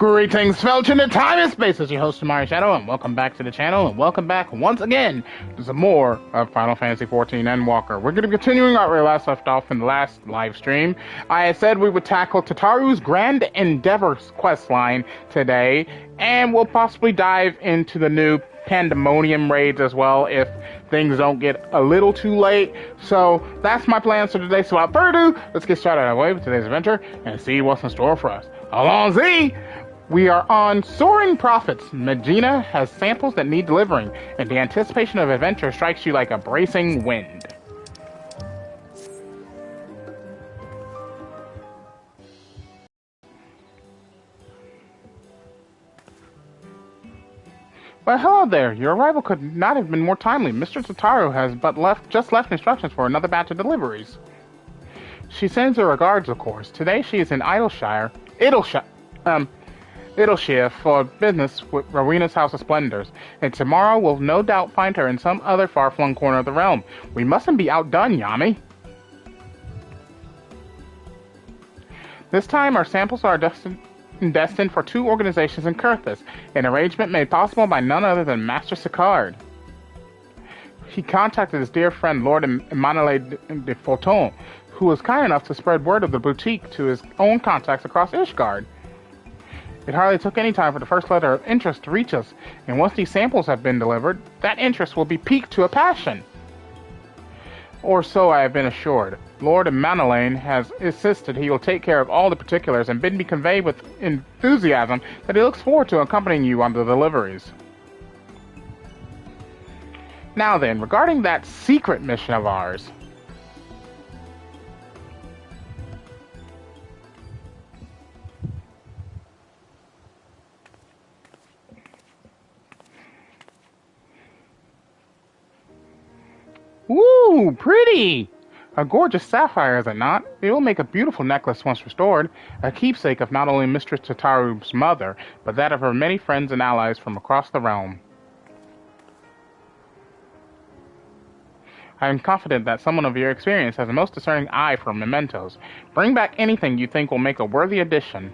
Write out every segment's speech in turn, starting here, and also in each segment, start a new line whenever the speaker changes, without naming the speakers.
Greetings, fellow in the time and space. It's your host, Tomoya Shadow, and welcome back to the channel, and welcome back once again to some more of Final Fantasy XIV Endwalker. We're going to be continuing where we last left off in the last live stream. I had said we would tackle Tataru's Grand Endeavor questline today, and we'll possibly dive into the new Pandemonium raids as well if things don't get a little too late. So that's my plans for today. So without further ado, let's get started on our way with today's adventure and see what's in store for us. Allons-y! We are on Soaring Profits. Medina has samples that need delivering, and the anticipation of adventure strikes you like a bracing wind. Well, hello there. Your arrival could not have been more timely. Mr. Tataru has just left instructions for another batch of deliveries. She sends her regards, of course. Today she is in Idleshire for business with Rowena's House of Splendors, and tomorrow we'll no doubt find her in some other far-flung corner of the realm. We mustn't be outdone, Yami. This time our samples are destined for two organizations in Kurthus, an arrangement made possible by none other than Master Sicard. He contacted his dear friend Lord Emmanuel de Forton, who was kind enough to spread word of the boutique to his own contacts across Ishgard. It hardly took any time for the first letter of interest to reach us, and once these samples have been delivered, that interest will be piqued to a passion. Or so I have been assured. Lord Emmanuel has insisted he will take care of all the particulars and bid me convey with enthusiasm that he looks forward to accompanying you on the deliveries. Now then, regarding that secret mission of ours. Ooh, pretty! A gorgeous sapphire, is it not? It will make a beautiful necklace once restored, a keepsake of not only Mistress Tataru's mother, but that of her many friends and allies from across the realm. I am confident that someone of your experience has a most discerning eye for mementos. Bring back anything you think will make a worthy addition.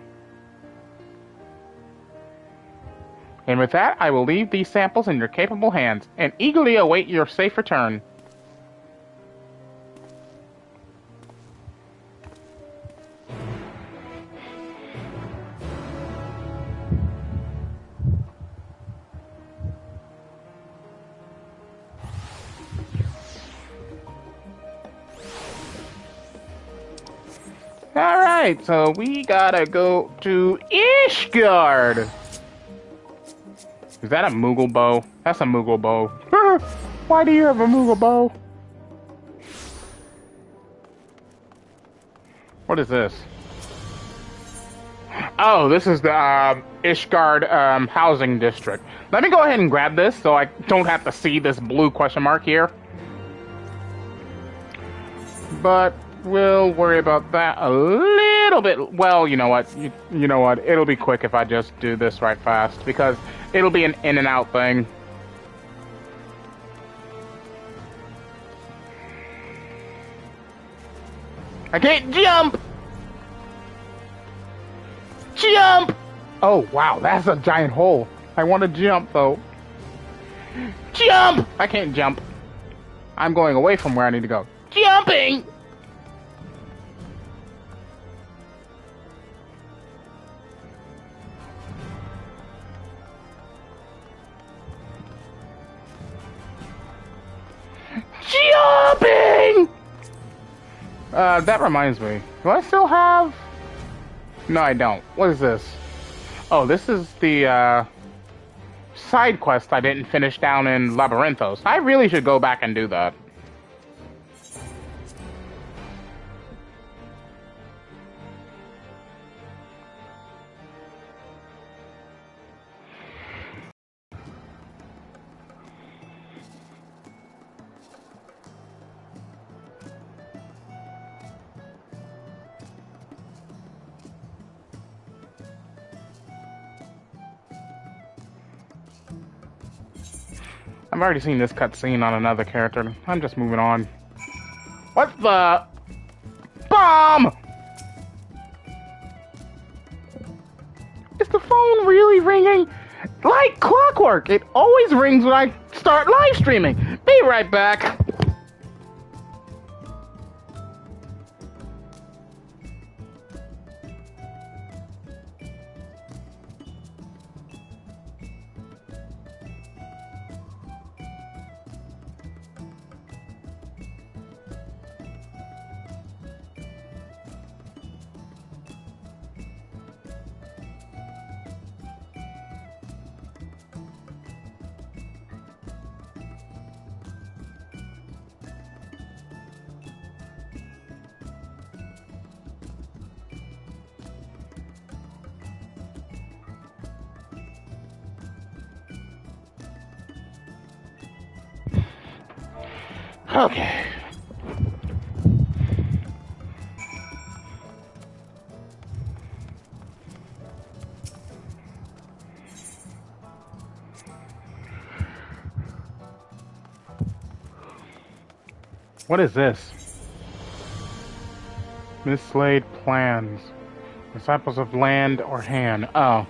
And with that, I will leave these samples in your capable hands, and eagerly await your safe return. Alright, so we gotta go to Ishgard. Is that a Moogle bow? That's a Moogle bow. Why do you have a Moogle bow? What is this? Oh, this is the Ishgard housing district. Let me go ahead and grab this so I don't have to see this blue question mark here. But we'll worry about that a little bit. Well, you know what? You know what? It'll be quick if I just do this right fast, because it'll be an in and out thing. I can't jump! Jump! Oh, wow, that's a giant hole. I want to jump, though. Jump! I can't jump. I'm going away from where I need to go. Jumping! Jumping! That reminds me. Do I still have... No, I don't. What is this? Oh, this is the, side quest I didn't finish down in Labyrinthos. I really should go back and do that. I've already seen this cutscene on another character. I'm just moving on. What the? Bomb! It's the phone ringing like clockwork. It always rings when I start live streaming. Be right back. Okay. What is this? Mislaid plans. Disciples of land or hand. Oh.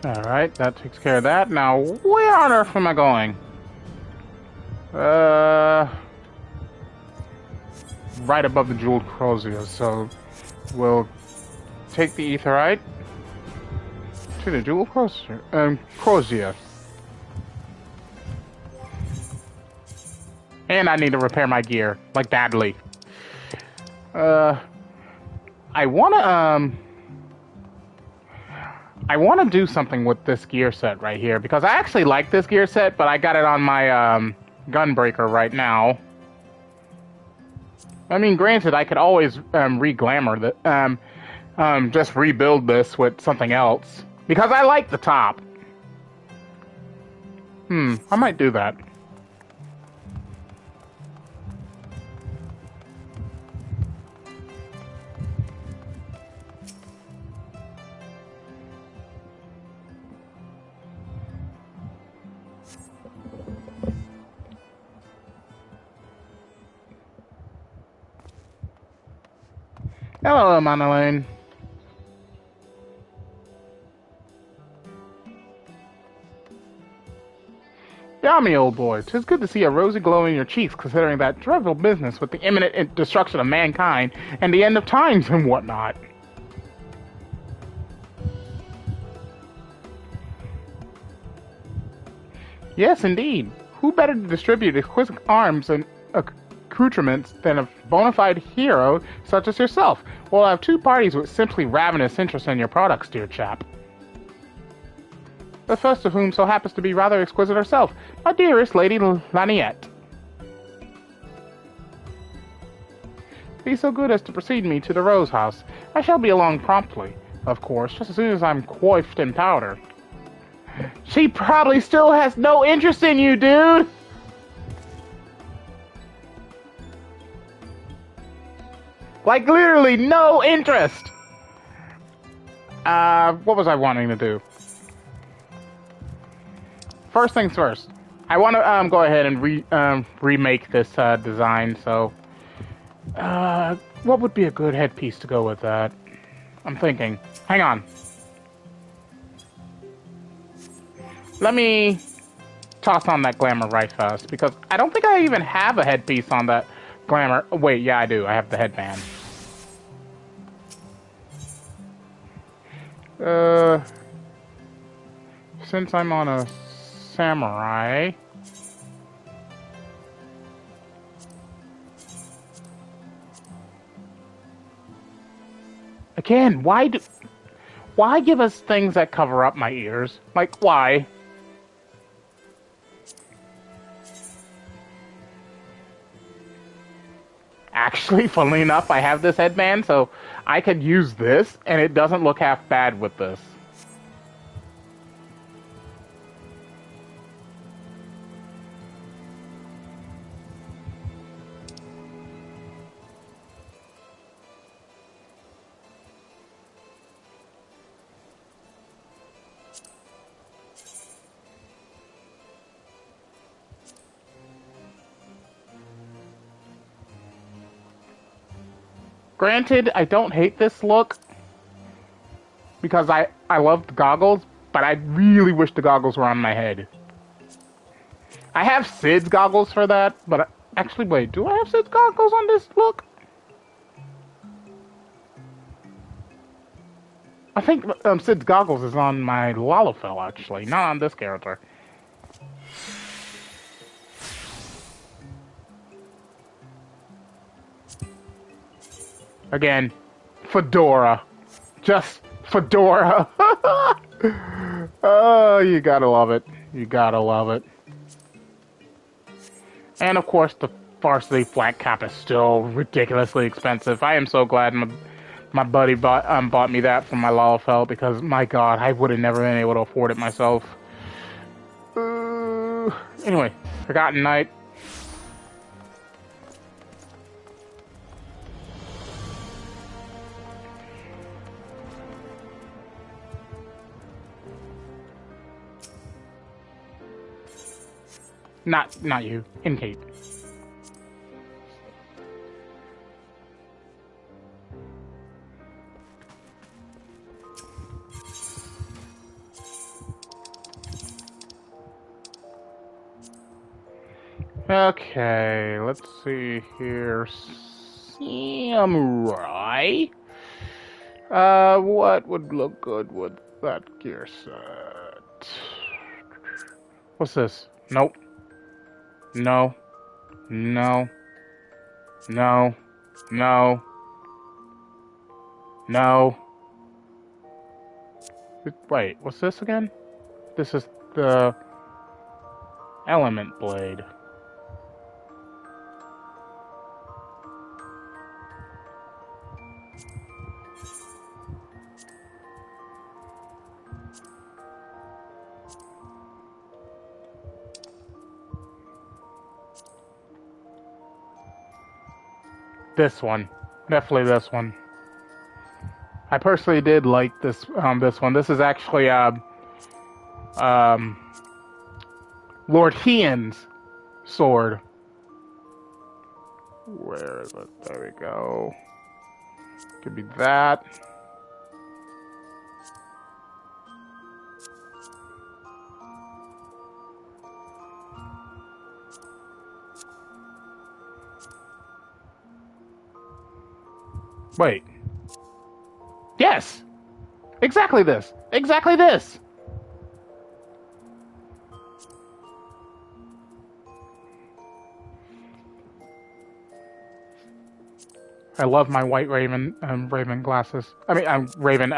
Alright, that takes care of that. Now, where on earth am I going? Right above the jeweled Crozia, so we'll take the Aetheryte to the jeweled Crozia. And I need to repair my gear, like badly. I wanna do something with this gear set right here, because I actually like this gear set, but I got it on my Gunbreaker right now. I mean, granted, I could always re-glamour that, just rebuild this with something else, because I like the top. I might do that. Hello, Manolane. Yummy, old boy. 'Tis good to see a rosy glow in your cheeks, considering that dreadful business with the imminent destruction of mankind and the end of times and whatnot. Yes, indeed. Who better to distribute exquisite arms and accoutrements than a bona fide hero such as yourself? We'll have two parties with simply ravenous interest in your products, dear chap. The first of whom so happens to be rather exquisite herself, my dearest Lady Laniette. Be so good as to precede me to the Rose House. I shall be along promptly, of course, just as soon as I'm coiffed in powder. She probably still has no interest in you, dude! Like, literally no interest! What was I wanting to do? First things first. I want to, go ahead and remake this, design, so... what would be a good headpiece to go with that? I'm thinking. Hang on. Let me toss on that glamour right first, because I don't think I even have a headpiece on that glamour. Wait, yeah, I do. I have the headband. Since I'm on a samurai... Again, why give us things that cover up my ears? Like, why? Actually, funnily enough, I have this headband, so I could use this, and it doesn't look half bad with this. Granted, I don't hate this look, because I love the goggles, but I really wish the goggles were on my head. I have Sid's goggles for that, but actually, wait, do I have Sid's goggles on this look? I think Sid's goggles is on my Lalafell, actually, not on this character. Again, Fedora. Just Fedora. Oh, you gotta love it. You gotta love it. And of course, the varsity flat cap is still ridiculously expensive. I am so glad my buddy bought me that from my Lalafell, because my god, I would have never been able to afford it myself. Anyway, Forgotten Night. Not you, in Kate. Okay, let's see here. Samurai. What would look good with that gear set? What's this? Nope. No. No. No. No. No. Wait, what's this again? This is the Element Blade. This one. Definitely this one. I personally did like this one. This is actually Lord Hien's sword. Where is it? There we go. Could be that. Wait. Yes! Exactly this! Exactly this! I love my white Raven glasses. I mean, Raven,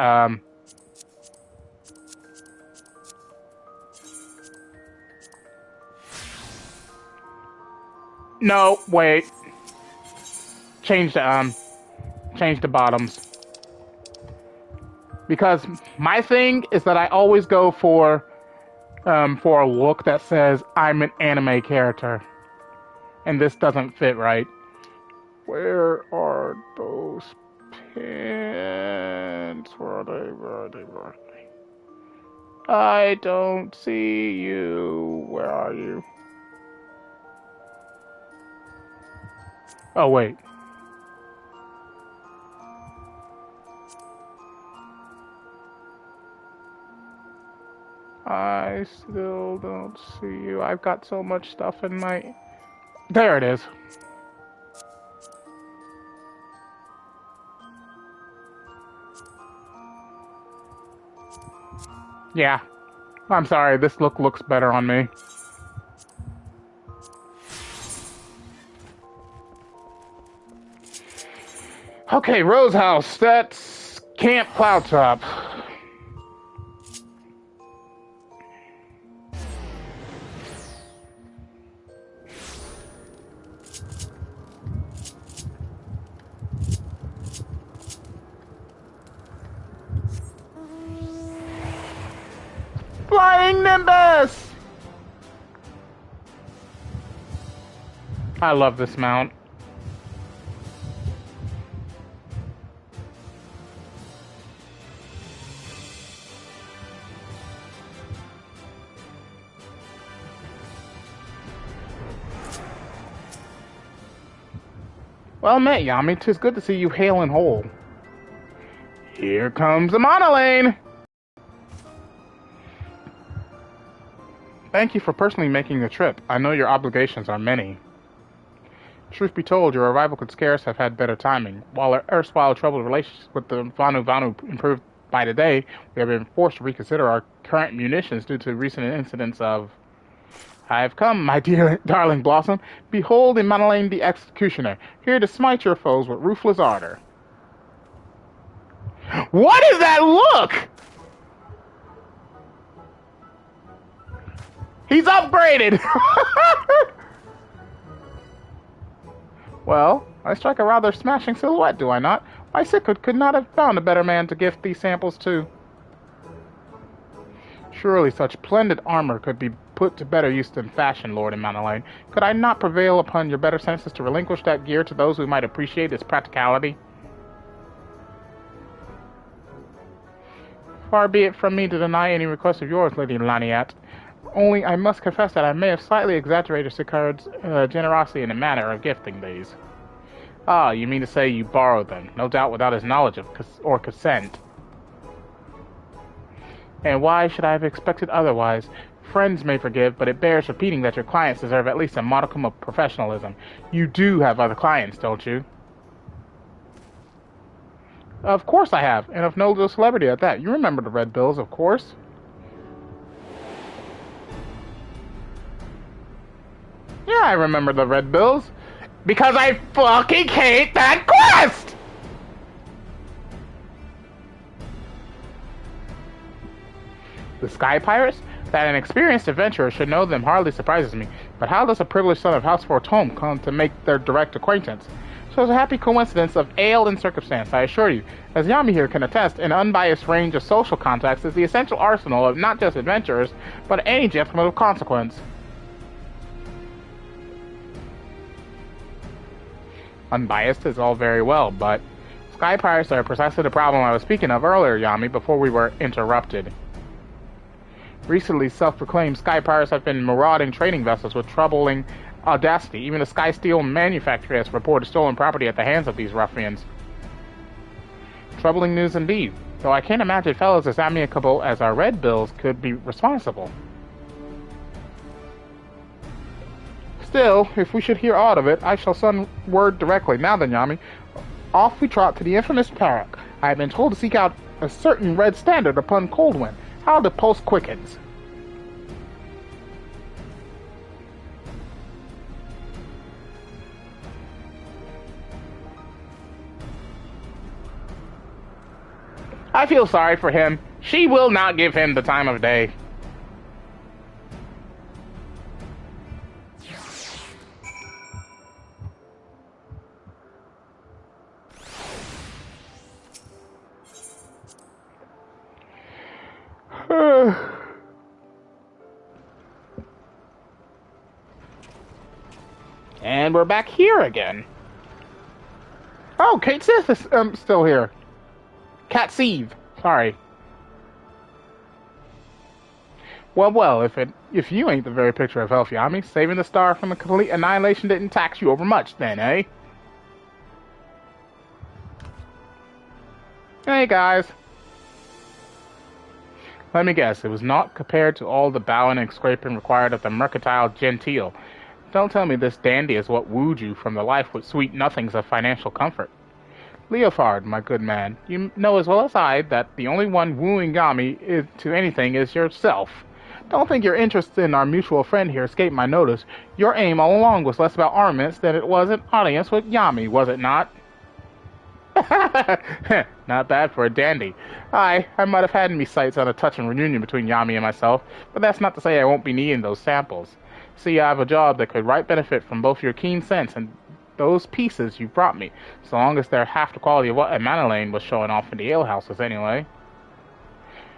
No, wait. Change the bottoms. Because my thing is that I always go for a look that says I'm an anime character. And this doesn't fit right. Where are those pins? Where are they? Where are they? Where are they? I don't see you. Where are you? Oh, wait. I still don't see you. I've got so much stuff in my... There it is. Yeah. I'm sorry, this look looks better on me. Okay, Rose House. That's Camp Cloudtop. Flying Nimbus! I love this mount. Well met, Yami. 'Tis good to see you hale and whole. Here comes the monolane! Thank you for personally making the trip. I know your obligations are many. Truth be told, your arrival could scarce have had better timing. While our erstwhile troubled relations with the Vanu improved by the day, we have been forced to reconsider our current munitions due to recent incidents of... I have come, my dear darling Blossom. Behold Manolane the Executioner, here to smite your foes with ruthless ardor. What is that look? He's upgraded! Well, I strike a rather smashing silhouette, do I not? My Sickhood could not have found a better man to gift these samples to. Surely such splendid armor could be put to better use than fashion, Lord Manolane. Could I not prevail upon your better senses to relinquish that gear to those who might appreciate its practicality? Far be it from me to deny any request of yours, Lady Laniat. Only I must confess that I may have slightly exaggerated Sickard's generosity in the manner of gifting these. Ah, you mean to say you borrowed them, no doubt without his knowledge of or consent. And why should I have expected otherwise? Friends may forgive, but it bears repeating that your clients deserve at least a modicum of professionalism. You do have other clients, don't you? Of course I have, and of no little celebrity at that. You remember the Red Bills, of course. Yeah, I remember the Red Bills. Because I fucking hate that quest! The Sky Pirates? That an experienced adventurer should know them hardly surprises me, but how does a privileged son of House Fortome come to make their direct acquaintance? So it's a happy coincidence of ale and circumstance, I assure you. As Yami here can attest, an unbiased range of social contacts is the essential arsenal of not just adventurers, but any gentleman of consequence. Unbiased is all very well, but Sky Pirates are precisely the problem I was speaking of earlier, Yami, before we were interrupted. Recently, self-proclaimed Sky Pirates have been marauding trading vessels with troubling audacity. Even the Sky Steel manufacturer has reported stolen property at the hands of these ruffians. Troubling news indeed, though I can't imagine fellows as amicable as our Red Bills could be responsible. Still, if we should hear aught of it, I shall send word directly. Now then, Yami, off we trot to the infamous Parak. I have been told to seek out a certain red standard upon Coldwind. How the pulse quickens. I feel sorry for him. She will not give him the time of day. And we're back here again. Oh, Kate Sith is still here. Cat Sieve, sorry. Well, if you ain't the very picture of health, Yami, saving the star from a complete annihilation didn't tax you over much then, eh? Hey, guys. Let me guess, it was not compared to all the bowing and scraping required of the mercantile genteel. Don't tell me this dandy is what wooed you from the life with sweet nothings of financial comfort. Leofard, my good man, you know as well as I that the only one wooing Yami to anything is yourself. Don't think your interest in our mutual friend here escaped my notice. Your aim all along was less about armaments than it was an audience with Yami, was it not? Not bad for a dandy. I might have had in me sights on a touching reunion between Yami and myself, but that's not to say I won't be needing those samples. See, I have a job that could right benefit from both your keen sense and those pieces you brought me, so long as they're half the quality of what Manolane was showing off in the alehouses anyway.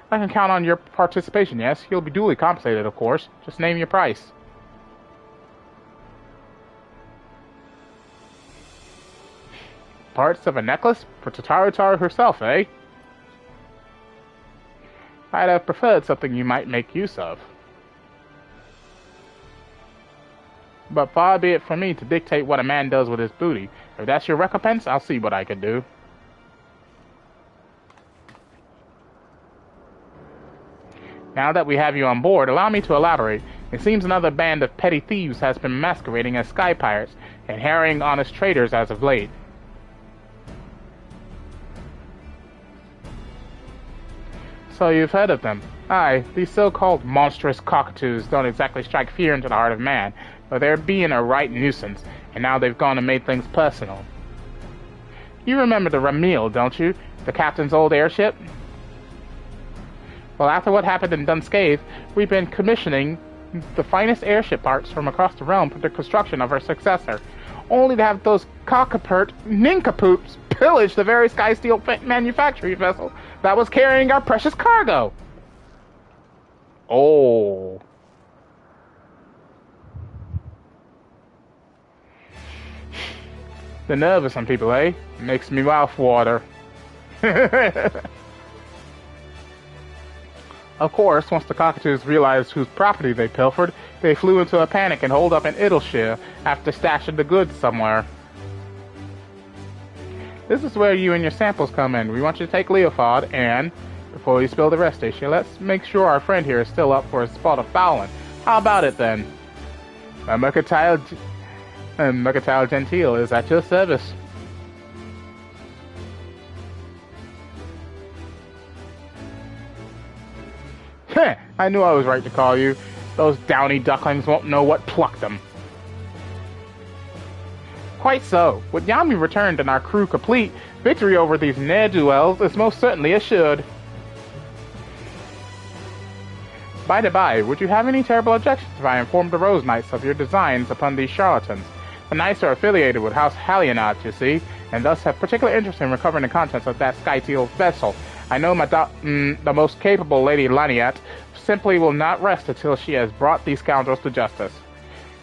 I can count on your participation, yes? You'll be duly compensated, of course. Just name your price. Parts of a necklace? For Tataru herself, eh? I'd have preferred something you might make use of. But far be it from me to dictate what a man does with his booty. If that's your recompense, I'll see what I can do. Now that we have you on board, allow me to elaborate. It seems another band of petty thieves has been masquerading as sky pirates and harrying honest traders as of late. So you've heard of them. Aye, these so-called monstrous cockatoos don't exactly strike fear into the heart of man, but they're being a right nuisance, and now they've gone and made things personal. You remember the Ramil, don't you? The captain's old airship? Well, after what happened in Dunscathe, we've been commissioning the finest airship parts from across the realm for the construction of our successor, only to have those cockapert nincompoops pillage the very Skysteel manufacturing vessel that was carrying our precious cargo. Oh. The nerve of some people, eh? Makes me mouth water. Of course, once the cockatoos realized whose property they pilfered, they flew into a panic and holed up in Idleshire after stashing the goods somewhere. This is where you and your samples come in. We want you to take Leofard and, before we spill the rest issue, let's make sure our friend here is still up for a spot of fouling. How about it then? A Mercantile Gentile is at your service. Heh, I knew I was right to call you. Those downy ducklings won't know what plucked them. Quite so. With Yami returned and our crew complete, victory over these ne'er-do-wells is most certainly assured. By the by, would you have any terrible objections if I informed the Rose Knights of your designs upon these charlatans? The Knights are affiliated with House Hallionat, you see, and thus have particular interest in recovering the contents of that Skysteel vessel. I know the most capable Lady Laniat simply will not rest until she has brought these scoundrels to justice.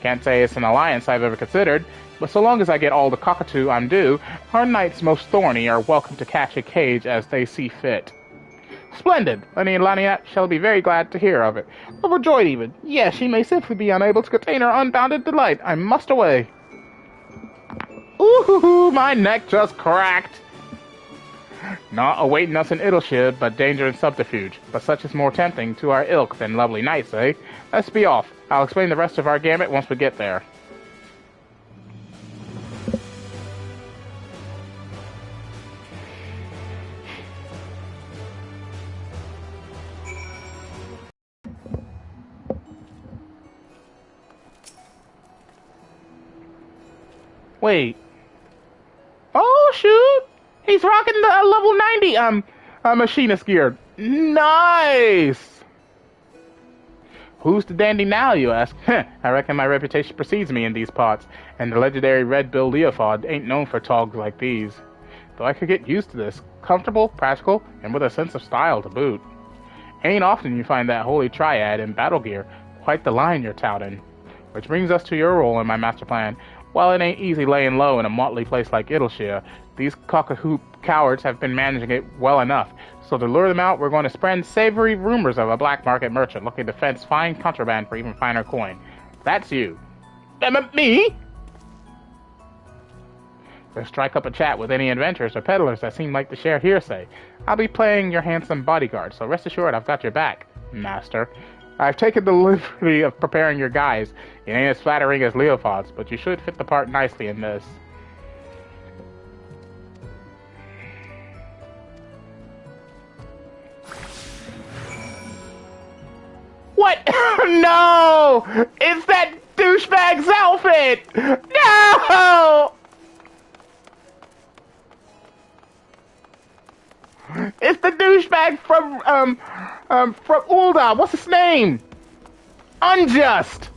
Can't say it's an alliance I've ever considered, but so long as I get all the cockatoo I'm due, our knights most thorny are welcome to catch a cage as they see fit. Splendid! Lady Laniat shall be very glad to hear of it. Overjoyed even. Yes, she may simply be unable to contain her unbounded delight. I must away. Ooh, my neck just cracked. Not awaiting us in Idleshire, but danger and subterfuge. But such is more tempting to our ilk than lovely knights, eh? Let's be off. I'll explain the rest of our gambit once we get there. Wait. Oh, shoot! He's rocking the level 90, machinist gear. Nice! Who's the dandy now, you ask? I reckon my reputation precedes me in these parts, and the legendary Red Bill Leofard ain't known for togs like these. Though I could get used to this. Comfortable, practical, and with a sense of style to boot. Ain't often you find that holy triad in battle gear. Quite the line you're touting. Which brings us to your role in my master plan. While it ain't easy laying low in a motley place like Idleshire, these cock-a-hoop cowards have been managing it well enough. So to lure them out, we're going to spread savory rumors of a black market merchant looking to fence fine contraband for even finer coin. That's you. Me? Or strike up a chat with any adventurers or peddlers that seem like to share hearsay. I'll be playing your handsome bodyguard, so rest assured I've got your back, master. I've taken the liberty of preparing your guise. It ain't as flattering as Leofard's, but you should fit the part nicely in this. What? No! It's that douchebag's outfit! No! It's the douchebag from Ulda. What's his name? Unjust.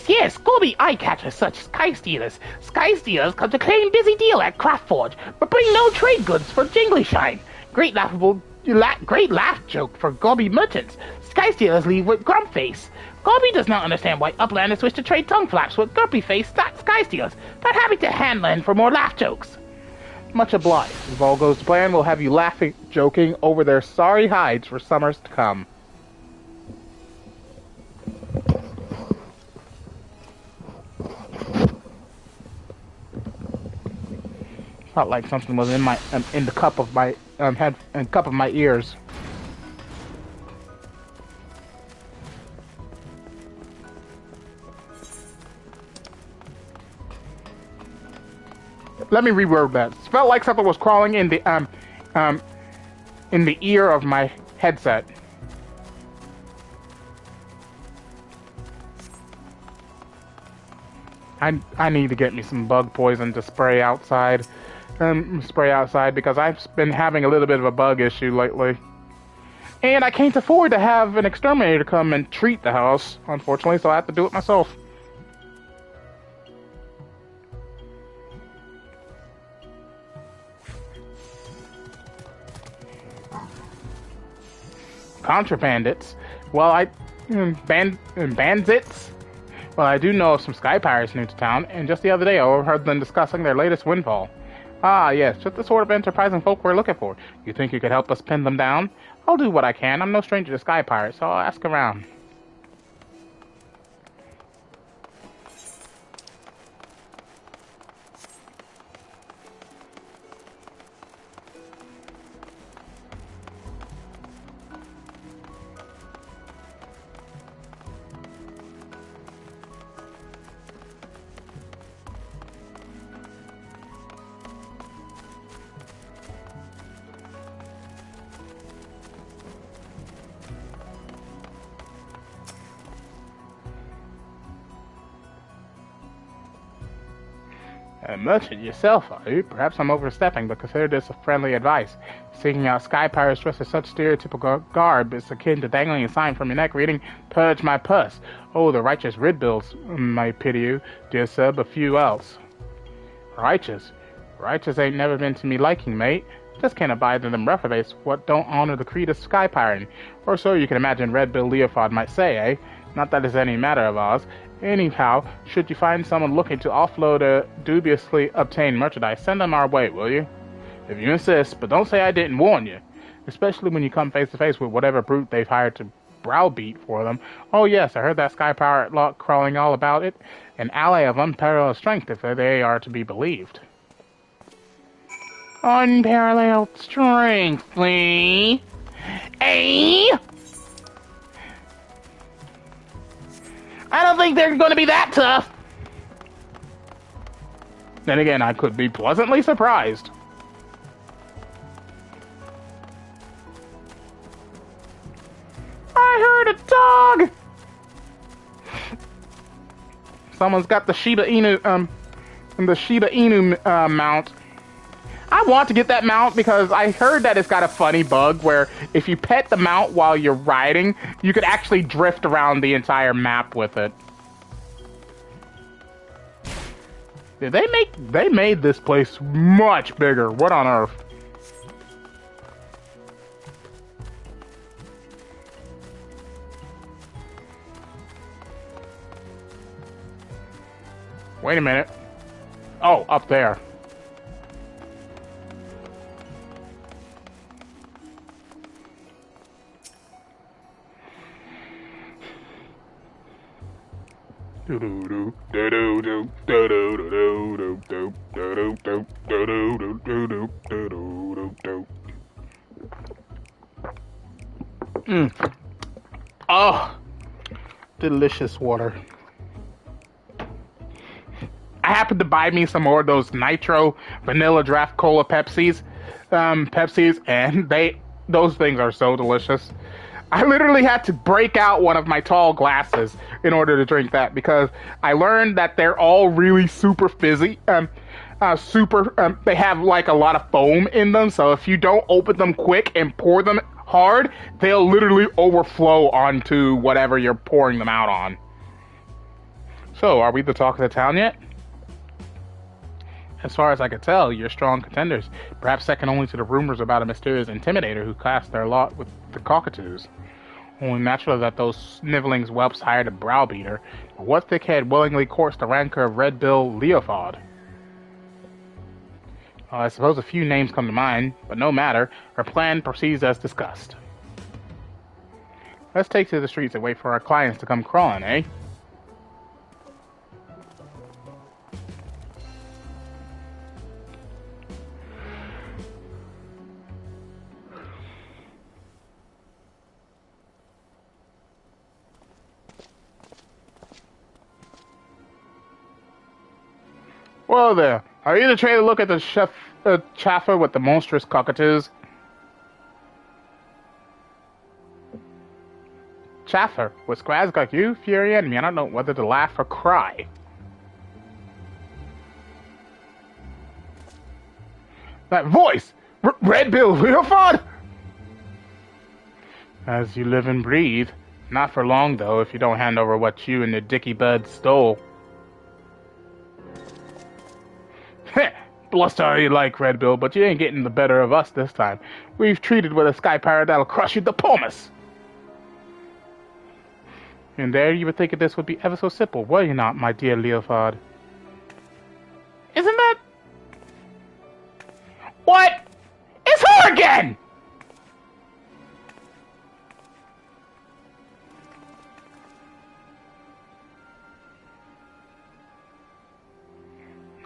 Yes, Gobi eye catchers such as Sky Stealers. Sky Stealers come to claim busy deal at Craft Forge, but bring no trade goods for Jingly Shine. Great laugh joke for Gobi merchants. Sky Stealers leave with Grump Face. Gobi does not understand why Uplanders wish to trade tongue flaps with Grumpy Face Sky Stealers, but happy to hand lend for more laugh jokes. Much obliged. If all goes to plan, we'll have you laughing, joking over their sorry hides for summers to come. Felt like something was in the cup of my cup of my ears. Let me reword that. It felt like something was crawling in the ear of my headset. I need to get me some bug poison to spray outside. Because I've been having a little bit of a bug issue lately. And I can't afford to have an exterminator come and treat the house, unfortunately, so I have to do it myself. Contrabandits? Well, bandits? Well, I do know of some sky pirates new to town, and just the other day I overheard them discussing their latest windfall. Ah, yes, just the sort of enterprising folk we're looking for. You think you could help us pin them down? I'll do what I can. I'm no stranger to sky pirates, so I'll ask around. A merchant yourself, are you? Perhaps I'm overstepping, but consider this a friendly advice. Seeking out sky pirates dressed in such stereotypical garb is akin to dangling a sign from your neck reading, "Purge my purse." Oh, the righteous rid bills, I pity you, dear sir, but few else. Righteous? Righteous ain't never been to me liking, mate. Just can't abide them reprobates what don't honor the creed of sky pirating. Or so you can imagine Red Bill Leofard might say, eh? Not that it's any matter of ours. Anyhow, should you find someone looking to offload a dubiously obtained merchandise, send them our way, will you? If you insist, but don't say I didn't warn you. Especially when you come face to face with whatever brute they've hired to browbeat for them. Oh yes, I heard that sky pirate lot crawling all about it. An ally of unparalleled strength, if they are to be believed. Unparalleled strength, eh? Eh? I don't think they're going to be that tough. Then again, I could be pleasantly surprised. I heard a dog. Someone's got the Shiba Inu, mount. I want to get that mount because I heard that it's got a funny bug where if you pet the mount while you're riding, you could actually drift around the entire map with it. They made this place much bigger. What on earth? Wait a minute. Oh, up there. Oh, delicious water. I happened to buy me some more of those Nitro Vanilla Draft Cola Pepsis, and those things are so delicious. I literally had to break out one of my tall glasses in order to drink that because I learned that they're all really super fizzy. They have like a lot of foam in them, so if you don't open them quick and pour them hard, they'll literally overflow onto whatever you're pouring them out on. So, are we the talk of the town yet? As far as I could tell, you're strong contenders, perhaps second only to the rumors about a mysterious intimidator who cast their lot with the cockatoos. Only natural that those sniveling whelps hired a browbeater, but what thickhead willingly courts the rancor of Red Bill Leofard? I suppose a few names come to mind, but no matter, our plan proceeds as discussed. Let's take to the streets and wait for our clients to come crawling, eh? Well there, are you the trader to look at the chaffer with the monstrous cockatoos? Chaffer, with squads like you, fury enemy, I don't know whether to laugh or cry. That voice! Red Bill Leofard? As you live and breathe. Not for long, though, if you don't hand over what you and the dicky bud stole. Heh! Bluster how you like, Red Bill, but you ain't getting the better of us this time. We've treated with a sky pirate that'll crush you to pumice. And there you would think this would be ever so simple, were you not, my dear Leofard? Isn't that... What? It's her again!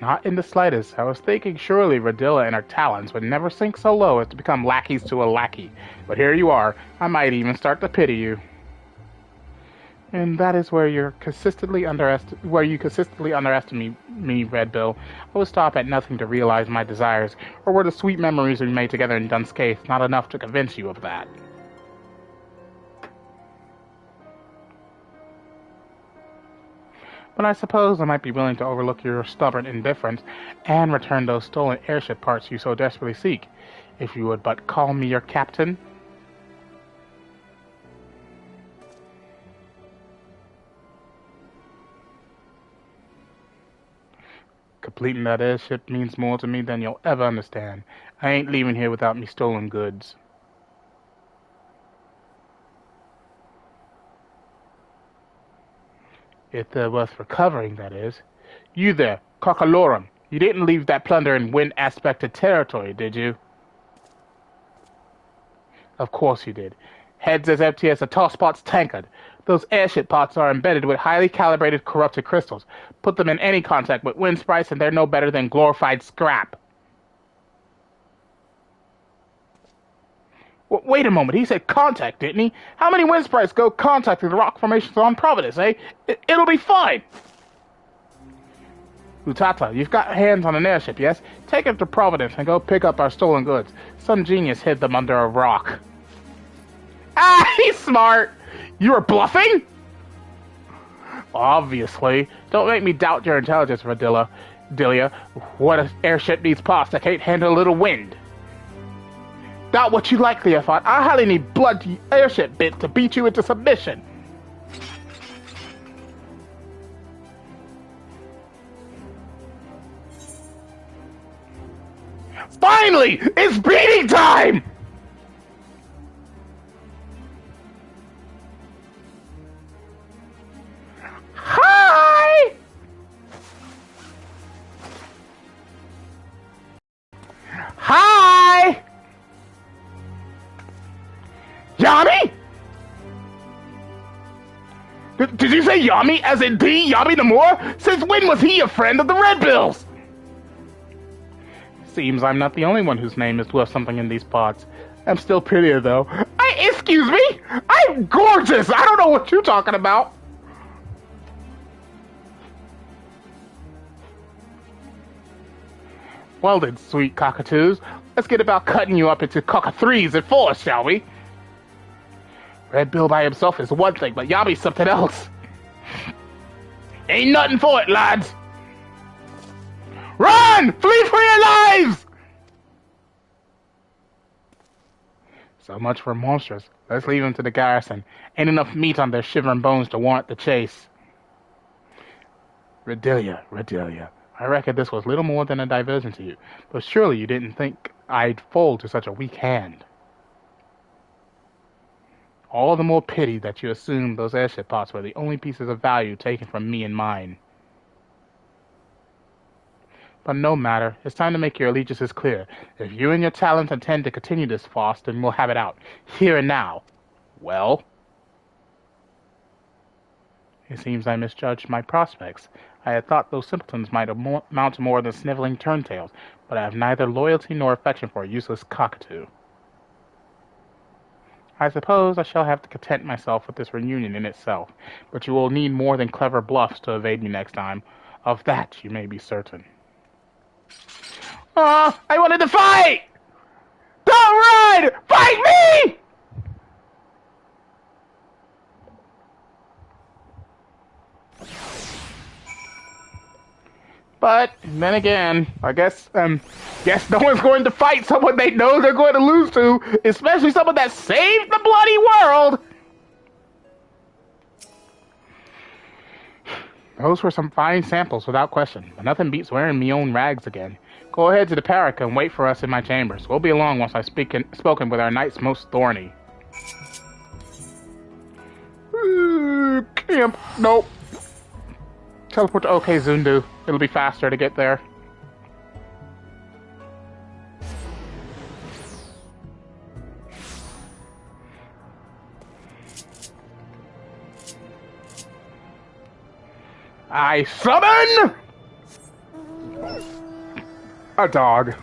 Not in the slightest. I was thinking surely Radilla and her talents would never sink so low as to become lackeys to a lackey. But here you are. I might even start to pity you. And that is where you consistently underestimate me, Red Bill. I would stop at nothing to realize my desires, or were the sweet memories we made together in Dunscaith not enough to convince you of that? But I suppose I might be willing to overlook your stubborn indifference and return those stolen airship parts you so desperately seek, if you would but call me your captain. Completing that airship means more to me than you'll ever understand. I ain't leaving here without me stolen goods. If they're worth recovering, that is. You there, Cockalorum, you didn't leave that plunder in wind-aspected territory, did you? Of course you did. Heads as empty as a tosspot's tankard. Those airship pots are embedded with highly calibrated corrupted crystals. Put them in any contact with wind sprites and they're no better than glorified scrap. Wait a moment, he said contact, didn't he? How many wind sprites go contacting the rock formations on Providence, eh? It'll be fine! Utata, you've got hands on an airship, yes? Take it to Providence and go pick up our stolen goods. Some genius hid them under a rock. Ah, he's smart! You were bluffing? Obviously. Don't make me doubt your intelligence, Delia. What an airship needs parts that can't handle a little wind. Not what you like, Leofard. I highly need bloody airship bit to beat you into submission. Finally! It's beating time! Hi! Hi! Yami? Did you say Yami as in D, Yami Namor? Since when was he a friend of the Red Bills? Seems I'm not the only one whose name is worth something in these parts. I'm still prettier, though. Excuse me? I'm gorgeous! I don't know what you're talking about. Well then, sweet cockatoos, let's get about cutting you up into cocka-3s and 4s, shall we? Red Bill by himself is one thing, but Yami's something else. Ain't nothing for it, lads! Run! Flee for your lives! So much for monsters. Let's leave them to the garrison. Ain't enough meat on their shivering bones to warrant the chase. Redelia. I reckon this was little more than a diversion to you, but surely you didn't think I'd fold to such a weak hand. All the more pity that you assumed those airship parts were the only pieces of value taken from me and mine. But no matter, it's time to make your allegiances clear. If you and your talent intend to continue this farce, then we'll have it out, here and now. Well? It seems I misjudged my prospects. I had thought those simpletons might amount to more than sniveling turntails, but I have neither loyalty nor affection for a useless cockatoo. I suppose I shall have to content myself with this reunion in itself, but you will need more than clever bluffs to evade me next time. Of that you may be certain. I wanted to fight! Don't run! Fight me! But then again, I guess no one's going to fight someone they know they're going to lose to, especially someone that saved the bloody world. Those were some fine samples, without question, but nothing beats wearing me own rags again. Go ahead to the Parrot and wait for us in my chambers. We'll be along once I've spoken with our knights most thorny. Camp. Nope. Teleport to OK Zundu. It'll be faster to get there. I summon a dog.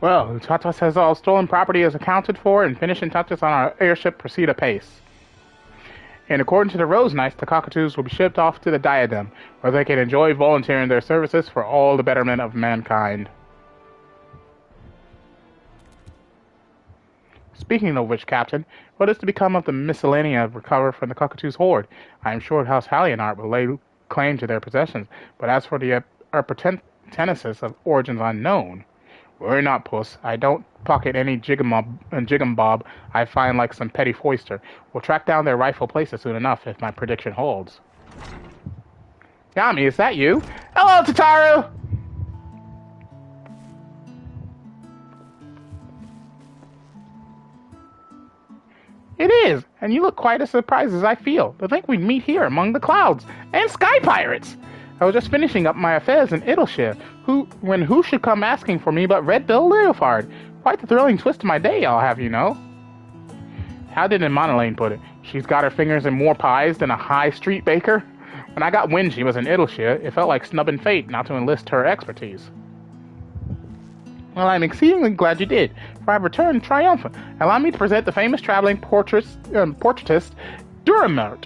Well, Tata says all stolen property is accounted for and finishing touches on our airship proceed apace. And according to the Rose Knights, the cockatoos will be shipped off to the Diadem, where they can enjoy volunteering their services for all the betterment of mankind. Speaking of which, Captain, what is to become of the miscellania recovered from the cockatoo's hoard? I am sure House Hallionart will lay claim to their possessions, but as for the appurtenances of origins unknown... Worry not, puss. I don't pocket any jig'em-bob I find like some petty foister. We'll track down their rightful places soon enough, if my prediction holds. Yami, is that you? Hello, Tataru! It is, and you look quite as surprised as I feel. To think we'd meet here among the clouds, and sky pirates! I was just finishing up my affairs in Idleshire, who should come asking for me but Red Bill Leofard. Quite the thrilling twist to my day, I'll have you know. How did Monolane put it? She's got her fingers in more pies than a high street baker? When I got wind she was in Idleshire, it felt like snubbing fate not to enlist her expertise. Well, I'm exceedingly glad you did, for I've returned triumphant. Allow me to present the famous traveling portraitist, Duramert.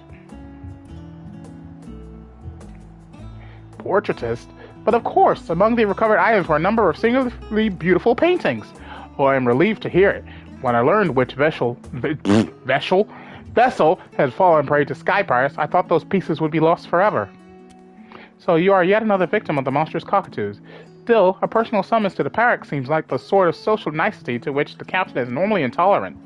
Portraitist? But of course, among the recovered items were a number of singularly beautiful paintings. Oh, I am relieved to hear it. When I learned which vessel had fallen prey to sky pirates, I thought those pieces would be lost forever. So you are yet another victim of the monstrous cockatoos. Still, a personal summons to the parrot seems like the sort of social nicety to which the captain is normally intolerant.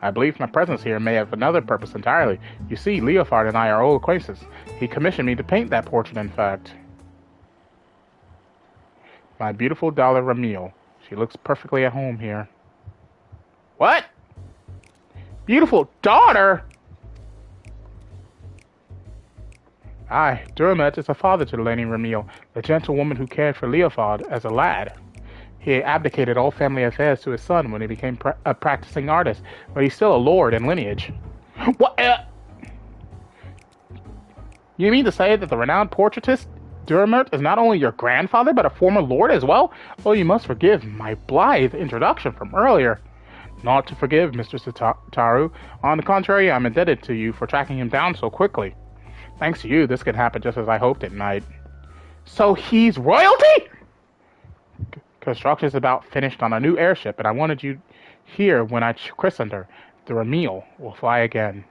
I believe my presence here may have another purpose entirely. You see, Leofard and I are old acquaintances. He commissioned me to paint that portrait, in fact. My beautiful daughter, Ramil. She looks perfectly at home here. What? Beautiful daughter? Aye, Durmet is a father to Lady Ramil, the gentlewoman who cared for Leofard as a lad. He abdicated all family affairs to his son when he became a practicing artist, but he's still a lord in lineage. What? You mean to say that the renowned portraitist Durmet is not only your grandfather, but a former lord as well? Oh, you must forgive my blithe introduction from earlier. Not to forgive, Mr. Sitaru. On the contrary, I'm indebted to you for tracking him down so quickly. Thanks to you, this could happen just as I hoped it might. So he's royalty? Construction's about finished on a new airship, and I wanted you here when I christened her. The Ramil will fly again.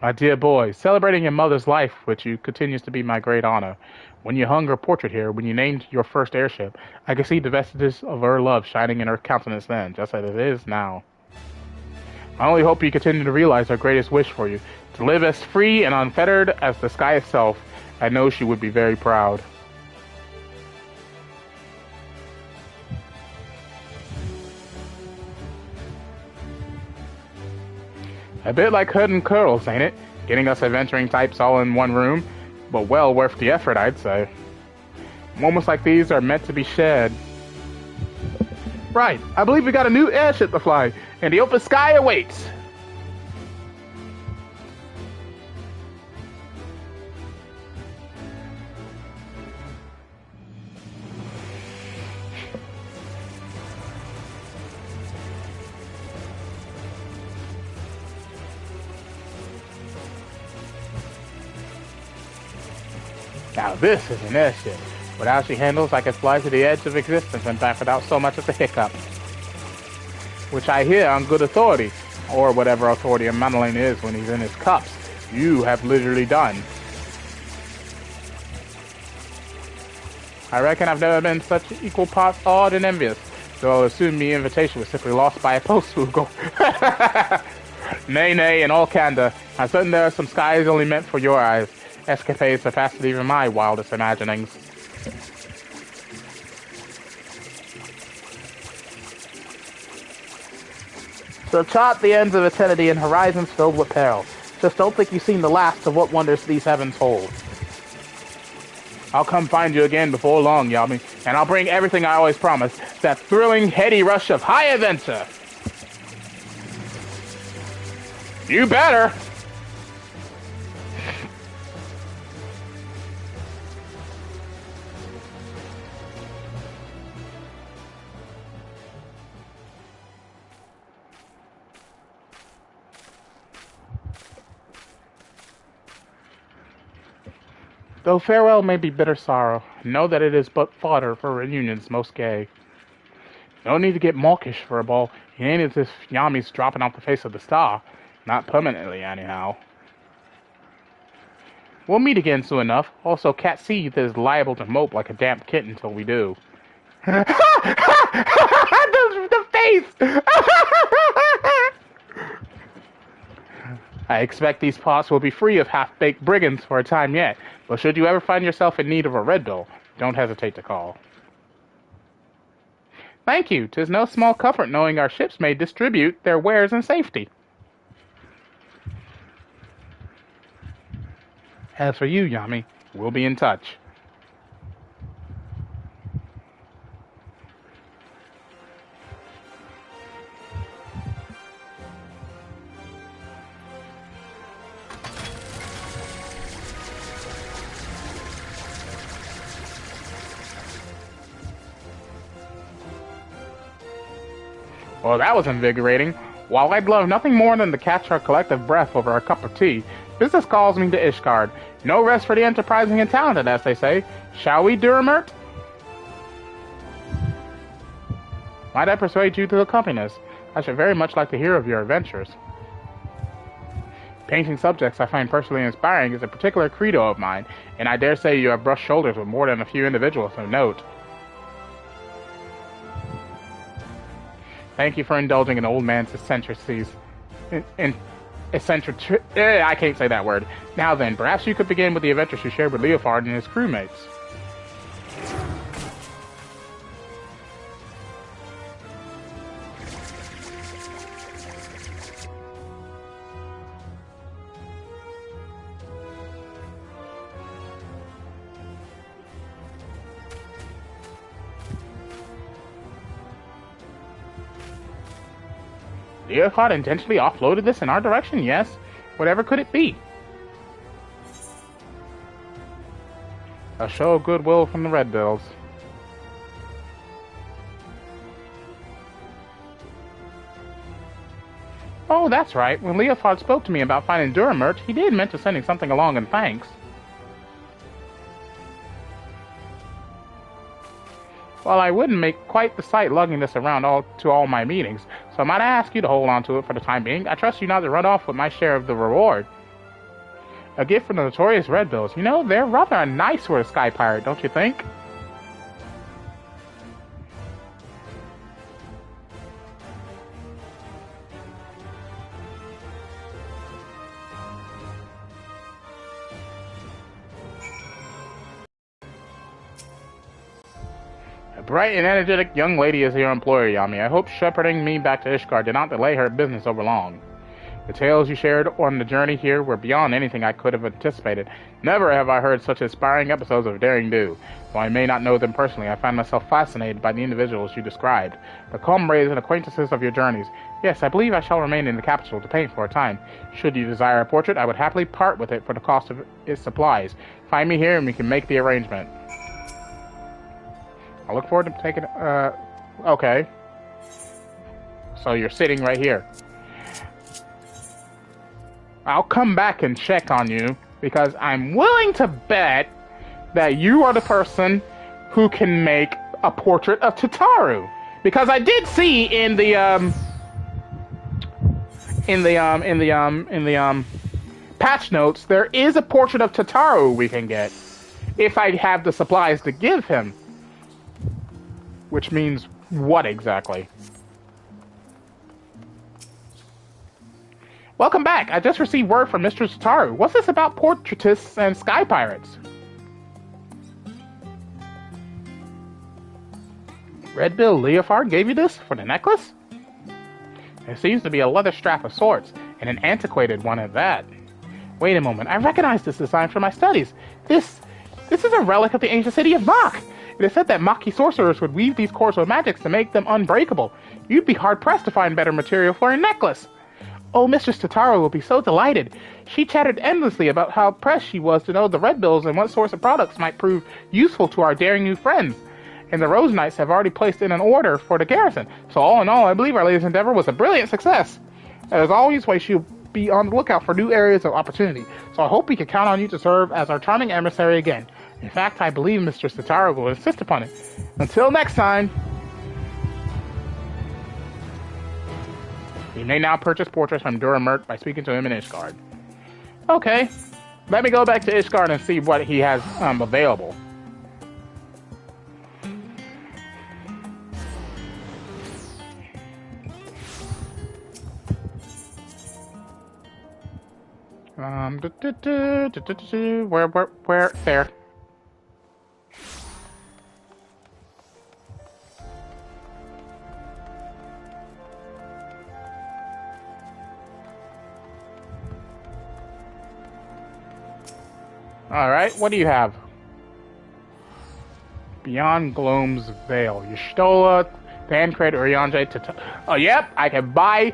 My dear boy, celebrating your mother's life with you continues to be my great honor. When you hung her portrait here, when you named your first airship, I could see the vestiges of her love shining in her countenance then, just as it is now. I only hope you continue to realize her greatest wish for you, to live as free and unfettered as the sky itself. I know she would be very proud. A bit like Hood and Curls, ain't it? Getting us adventuring types all in one room, but well worth the effort, I'd say. Moments like these are meant to be shared. Right, I believe we got a new airship to fly, and the open sky awaits. Now this is an airship. With how she handles, I can fly to the edge of existence and back without so much as a hiccup. Which I hear on good authority, or whatever authority a Manolin is when he's in his cups, you have literally done. I reckon I've never been such equal parts awed and envious, though I'll assume the invitation was simply lost by a post who go. Nay, in all candor, I'm certain there are some skies only meant for your eyes. Escapades surpassed even my wildest imaginings. So chart the ends of eternity and horizons filled with peril. Just don't think you've seen the last of what wonders these heavens hold. I'll come find you again before long, Yami, and I'll bring everything I always promised, that thrilling, heady rush of high adventure. You better! Though farewell may be bitter sorrow, know that it is but fodder for reunions most gay. No need to get mawkish for a ball. It ain't as if Yami's dropping off the face of the star. Not permanently, anyhow. We'll meet again soon enough. Also, Cat Seeth is liable to mope like a damp kitten until we do. the face! I expect these parts will be free of half-baked brigands for a time yet, but should you ever find yourself in need of a red bill, don't hesitate to call. Thank you. 'Tis no small comfort knowing our ships may distribute their wares in safety. As for you, Yami, we'll be in touch. Well, that was invigorating. While I'd love nothing more than to catch our collective breath over a cup of tea, business calls me to Ishgard. No rest for the enterprising and talented, as they say. Shall we, Duramert? Might I persuade you to accompany us? I should very much like to hear of your adventures. Painting subjects I find personally inspiring is a particular credo of mine, and I dare say you have brushed shoulders with more than a few individuals of note. Thank you for indulging an old man's eccentricities. I can't say that word. Now then, perhaps you could begin with the adventures you shared with Leofard and his crewmates. Leofard intentionally offloaded this in our direction, yes. Whatever could it be? A show of goodwill from the Red Bills. Oh, that's right. When Leofard spoke to me about finding Duramert, he did mention sending something along in thanks. Well, I wouldn't make quite the sight lugging this around to all my meetings, so I might ask you to hold on to it for the time being. I trust you not to run off with my share of the reward. A gift from the notorious Red Bills. You know, they're rather a nice sort of sky pirate, don't you think? A bright and energetic young lady is your employer, Yami. I hope shepherding me back to Ishgard did not delay her business over long. The tales you shared on the journey here were beyond anything I could have anticipated. Never have I heard such inspiring episodes of daring do. Though I may not know them personally, I find myself fascinated by the individuals you described, the comrades and acquaintances of your journeys. Yes, I believe I shall remain in the capital to paint for a time. Should you desire a portrait, I would happily part with it for the cost of its supplies. Find me here and we can make the arrangement. I look forward to taking... okay. So you're sitting right here. I'll come back and check on you, because I'm willing to bet that you are the person who can make a portrait of Tataru. Because I did see in the patch notes, there is a portrait of Tataru we can get, if I have the supplies to give him. Which means what exactly? Welcome back. I just received word from Mr. Tataru. What's this about portraitists and sky pirates? Red Bill Leofard gave you this for the necklace? It seems to be a leather strap of sorts, and an antiquated one at that. Wait a moment. I recognize this design from my studies. This is a relic of the ancient city of Mach. It is said that Maki sorcerers would weave these cores with magics to make them unbreakable. You'd be hard-pressed to find better material for a necklace. Oh, Mistress Tataru will be so delighted. She chattered endlessly about how impressed she was to know the Red Bills and what sorts of products might prove useful to our daring new friends. And the Rose Knights have already placed in an order for the garrison. So all in all, I believe our latest endeavor was a brilliant success. As always, she'll be on the lookout for new areas of opportunity. So I hope we can count on you to serve as our charming emissary again. In fact, I believe Mistress Tataru will insist upon it. Until next time. You may now purchase portraits from Duramert by speaking to him in Ishgard. Okay, let me go back to Ishgard and see what he has available. Where, there. Alright, what do you have? Beyond Gloam's Veil. Y'shtola, Thancred, Urianger, oh, yep, I can buy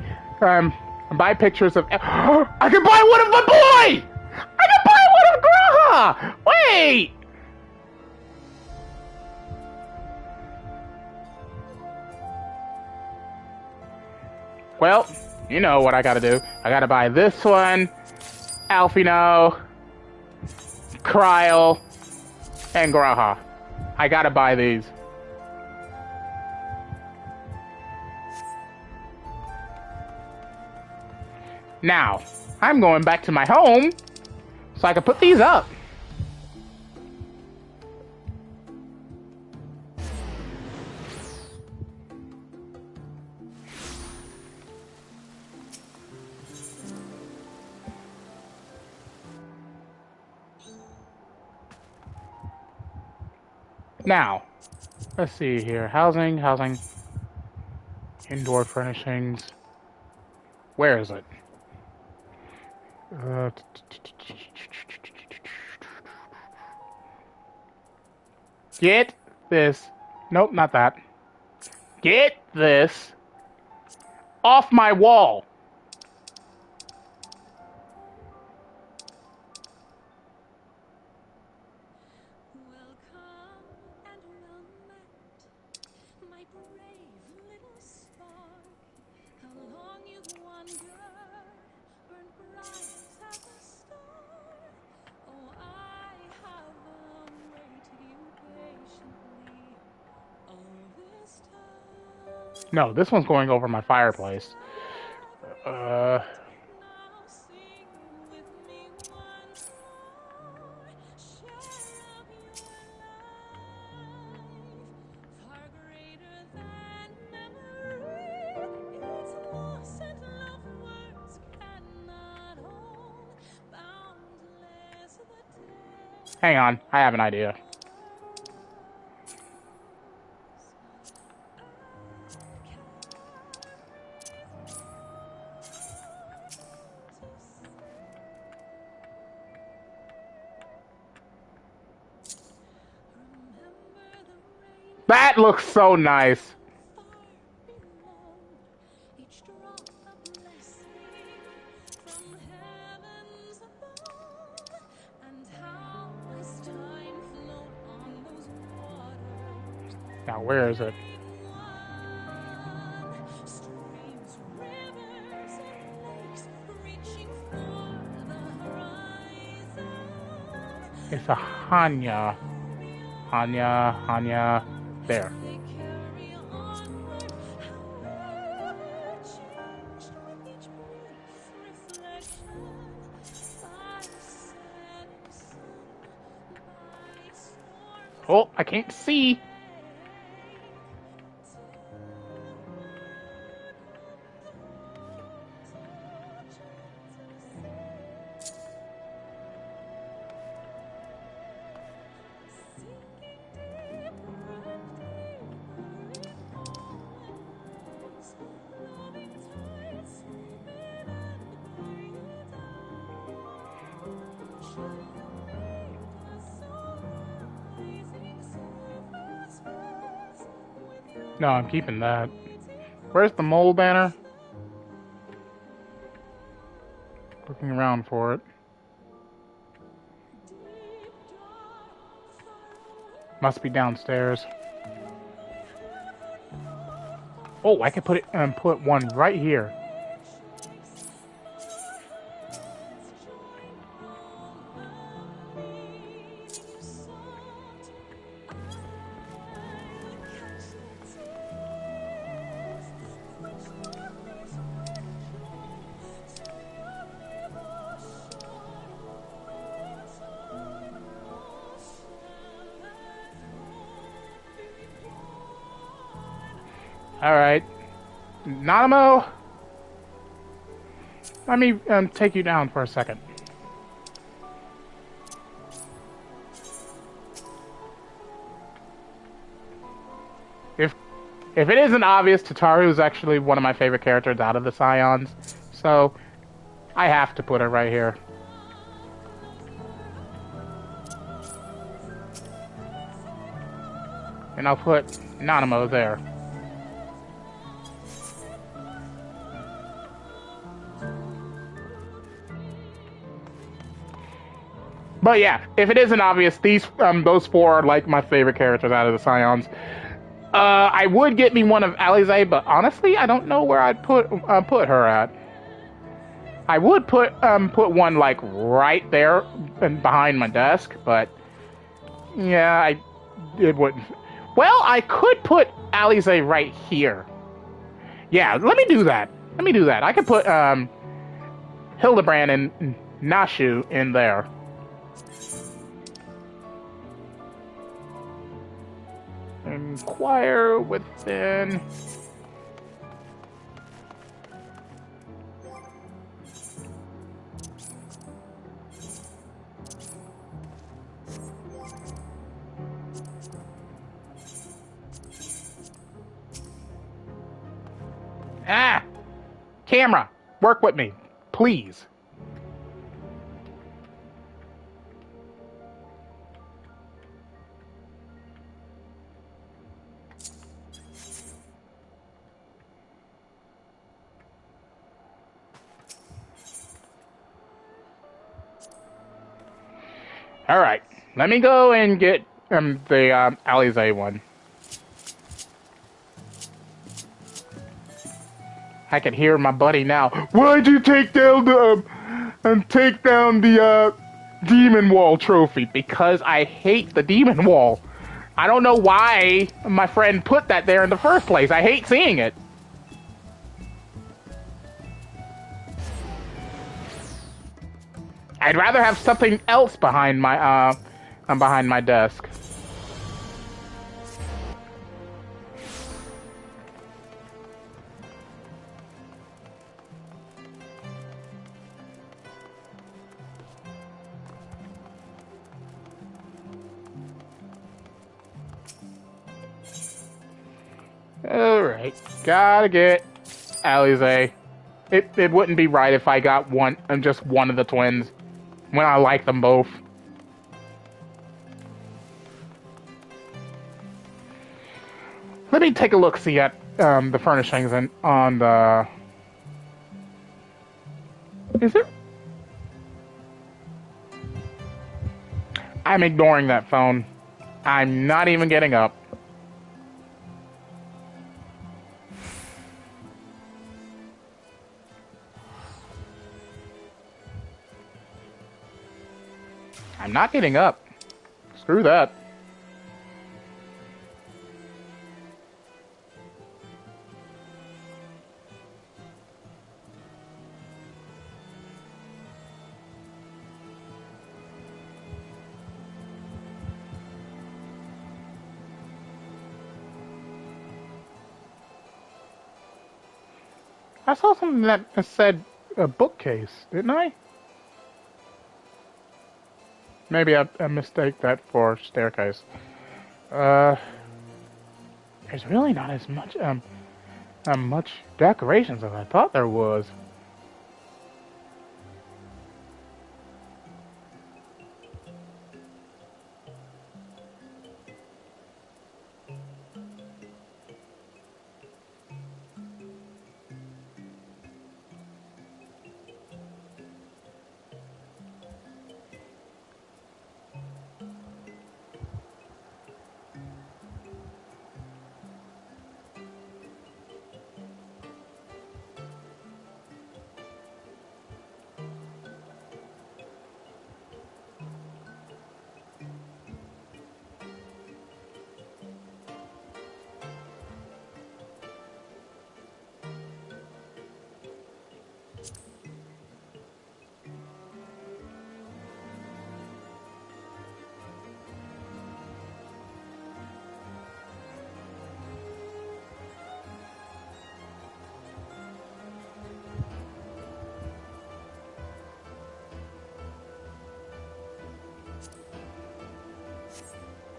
pictures of... I can buy one of my boy! I can buy one of Graha! Wait! Well, you know what I gotta do. I gotta buy this one, Alfino, Kryl, and Graha. I gotta buy these. Now, I'm going back to my home so I can put these up. Now, let's see here. Housing, housing. Indoor furnishings. Where is it? Get this. Nope, not that. Get this off my wall.
Welcome and well met, my brave little spark. How long you've wandered, burned bright as a star. Oh, I have waited you patiently all this time.
No, this one's going over my fireplace.
Now sing with me once more. Share of your life, far greater than memory. It's lost and love words cannot hold. Boundless the day.
Hang on, I have an idea. That looks so nice.
Far below, each drop a blessing from heavens above. And how has time flown on those waters?
Now, where is it?
Streams, rivers, and lakes reaching for the horizon.
It's a Hanya. Hanya. There.
They carry onward, however changed with each brief reflection. By setting sun, by storms
Oh, I can't see. No, I'm keeping that. Where's the mole banner? Looking around for it. Must be downstairs. Oh, I could put it put one right here. Alright. Nanamo! Let me take you down for a second. If it isn't obvious, Tataru is actually one of my favorite characters out of the Scions, so I have to put her right here. And I'll put Nanamo there. But yeah, if it isn't obvious, those four are like my favorite characters out of the Scions. I would get me one of Alize, but honestly, I don't know where I'd put her at. I would put one like right there behind my desk, but yeah, it wouldn't. Well, I could put Alize right here. Yeah, let me do that. I could put Hildebrand and Nashu in there. Inquire within. Camera, work with me, please. All right, let me go and get the Alize one. I can hear my buddy now. Why'd you take down the demon wall trophy? Because I hate the demon wall. I don't know why my friend put that there in the first place. I hate seeing it. I'd rather have something else behind my desk. Alright, gotta get Alize. It wouldn't be right if I got just one of the twins when I like them both. Let me take a look, see at the furnishings and on the. Is it? I'm ignoring that phone. I'm not even getting up. I'm not getting up. Screw that. I saw something that said a bookcase, didn't I? Maybe I mistake that for staircase. There's really not as much decorations as I thought there was.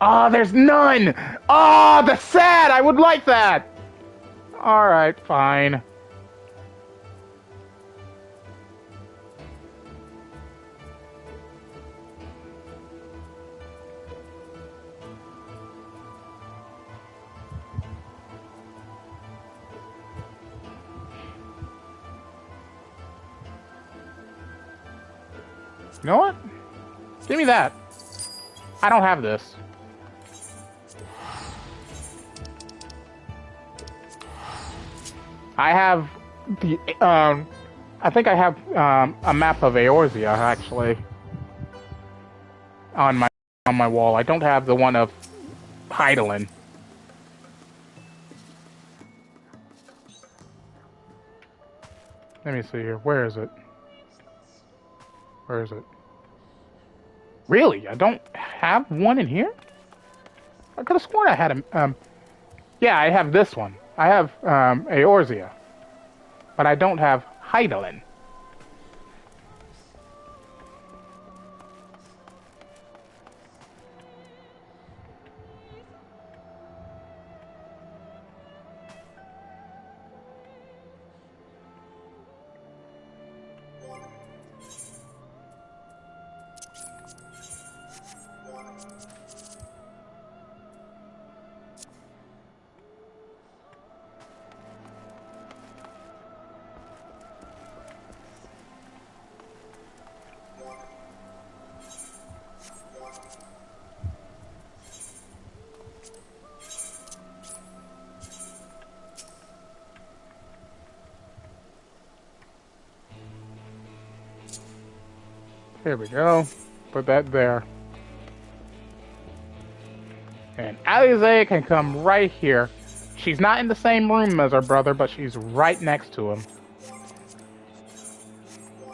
Oh, there's none! Oh, that's sad! I would like that! Alright, fine. You know what? Give me that. I don't have this. I have the, I think I have, a map of Eorzea, actually. On my wall. I don't have the one of Hydaelyn. Let me see here. Where is it? Where is it? Really? I don't have one in here? I could have sworn I had a, yeah, I have this one. I have, Eorzea. But I don't have Hydaelyn. Here we go. Put that there. And Alize can come right here. She's not in the same room as her brother, but she's right next to him.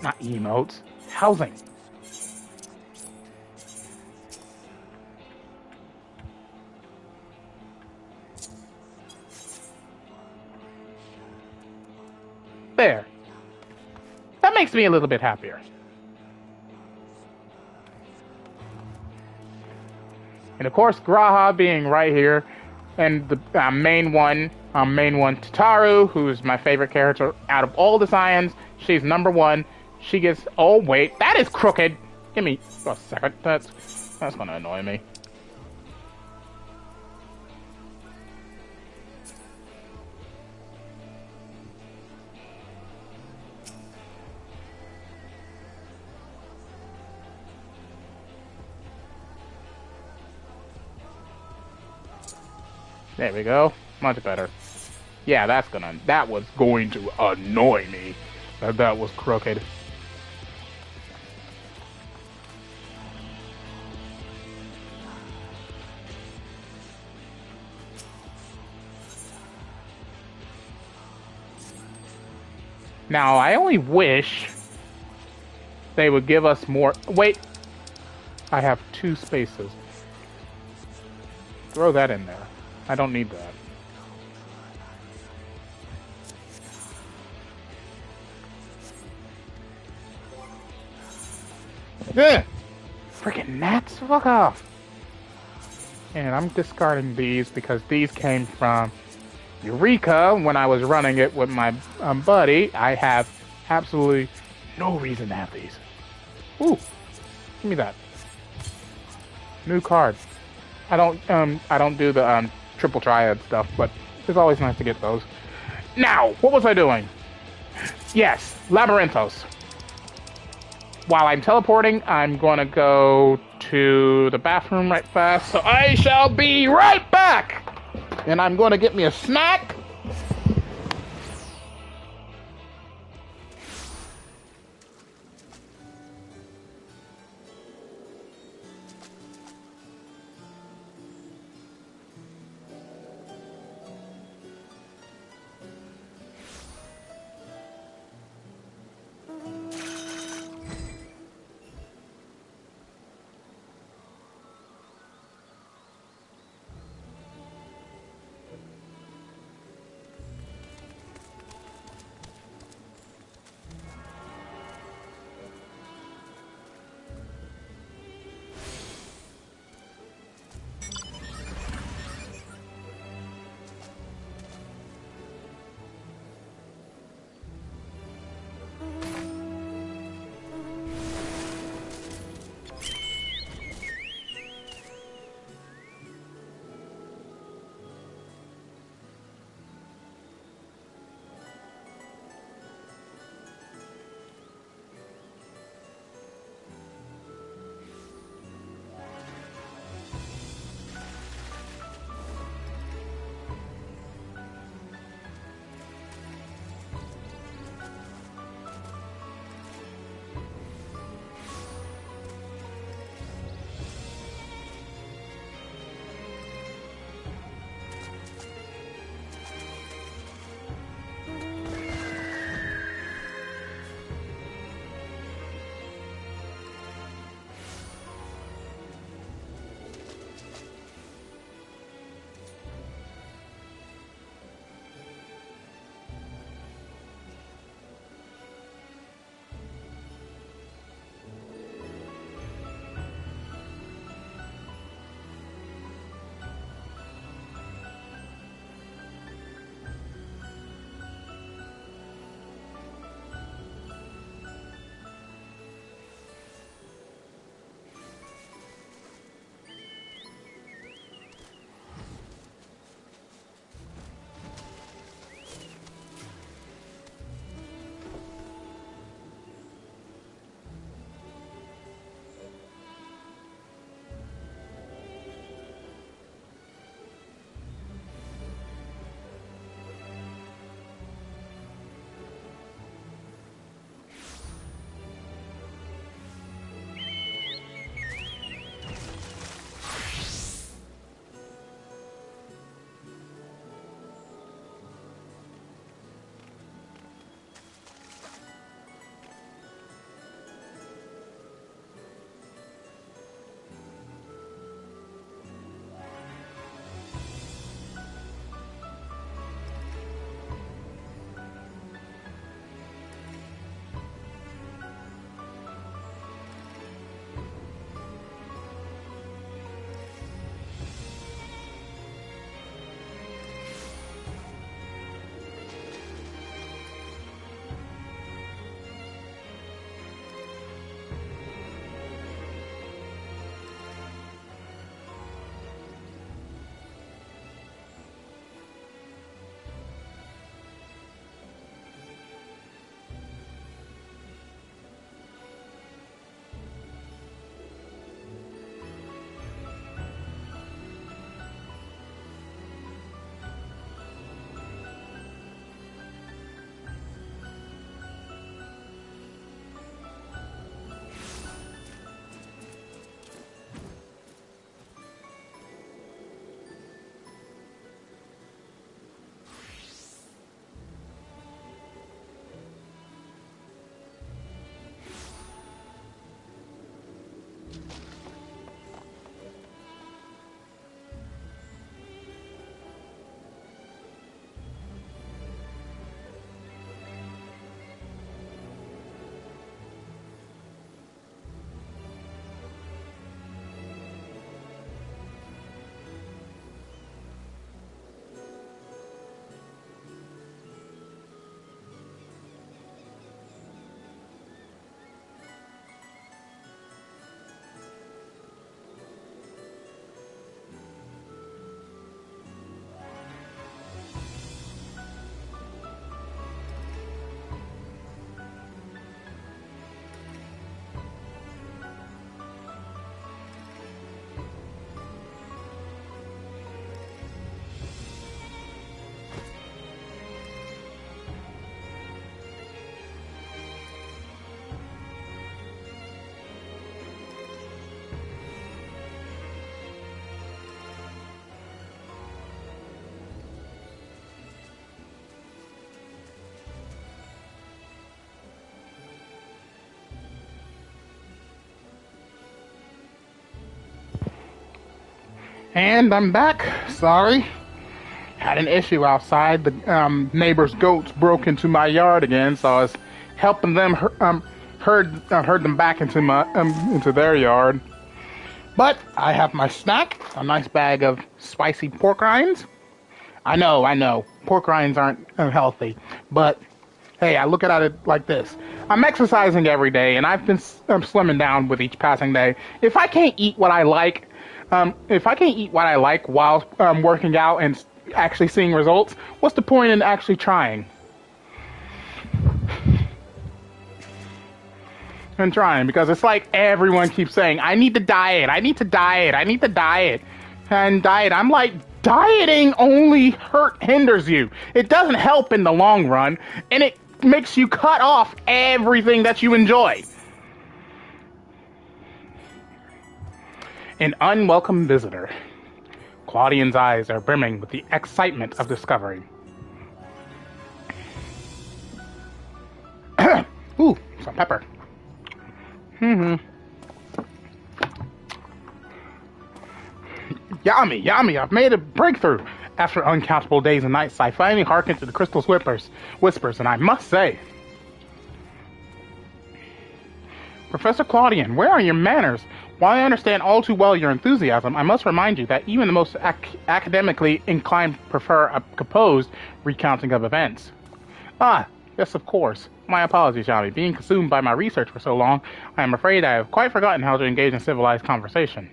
Not emotes. Housing. There. That makes me a little bit happier. And of course, Graha being right here, and the main one, Tataru, who's my favorite character out of all the Saiyans. She's number one. She gets. Oh wait, that is crooked. Give me a second. That's gonna annoy me. There we go. Much better. Yeah, that was going to annoy me. That was crooked. Now, I only wish they would give us more. Wait. I have 2 spaces. Throw that in there. I don't need that. Ugh! Freaking gnats, fuck off! And I'm discarding these because these came from Eureka when I was running it with my buddy. I have absolutely no reason to have these. Ooh, give me that. New card. I don't do the triple triad stuff, but it's always nice to get those. Now, what was I doing? Yes, Labyrinthos. While I'm teleporting, I'm gonna go to the bathroom right fast, so I shall be right back! And I'm gonna get me a snack. And I'm back. Sorry. Had an issue outside. The neighbor's goats broke into my yard again, so I was helping them herd them back into their yard. But I have my snack, a nice bag of spicy pork rinds. I know, pork rinds aren't healthy, but hey, I look at it like this. I'm exercising every day, and I've been slimming down with each passing day. If I can't eat what I like, while working out and actually seeing results, what's the point in actually trying? And trying, because it's like everyone keeps saying, I need to diet. And diet, I'm like, dieting only hinders you. It doesn't help in the long run, and it makes you cut off everything that you enjoy. An unwelcome visitor. Claudian's eyes are brimming with the excitement of discovery. Ooh, some pepper. Yummy, I've made a breakthrough. After uncountable days and nights, I finally hearkened to the crystal's whispers, and I must say... Professor Claudian, where are your manners? While I understand all too well your enthusiasm, I must remind you that even the most academically inclined prefer a composed recounting of events. Ah, yes, of course. My apologies, Yami. Being consumed by my research for so long, I am afraid I have quite forgotten how to engage in civilized conversation.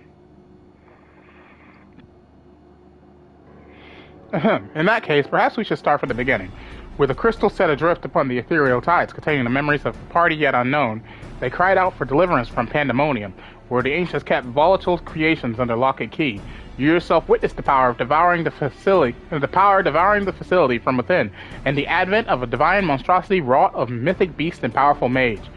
In that case, perhaps we should start from the beginning. With a crystal set adrift upon the ethereal tides containing the memories of a party yet unknown, they cried out for deliverance from pandemonium, where the ancients kept volatile creations under lock and key. You yourself witnessed the power devouring the facility from within, and the advent of a divine monstrosity wrought of mythic beast and powerful mage.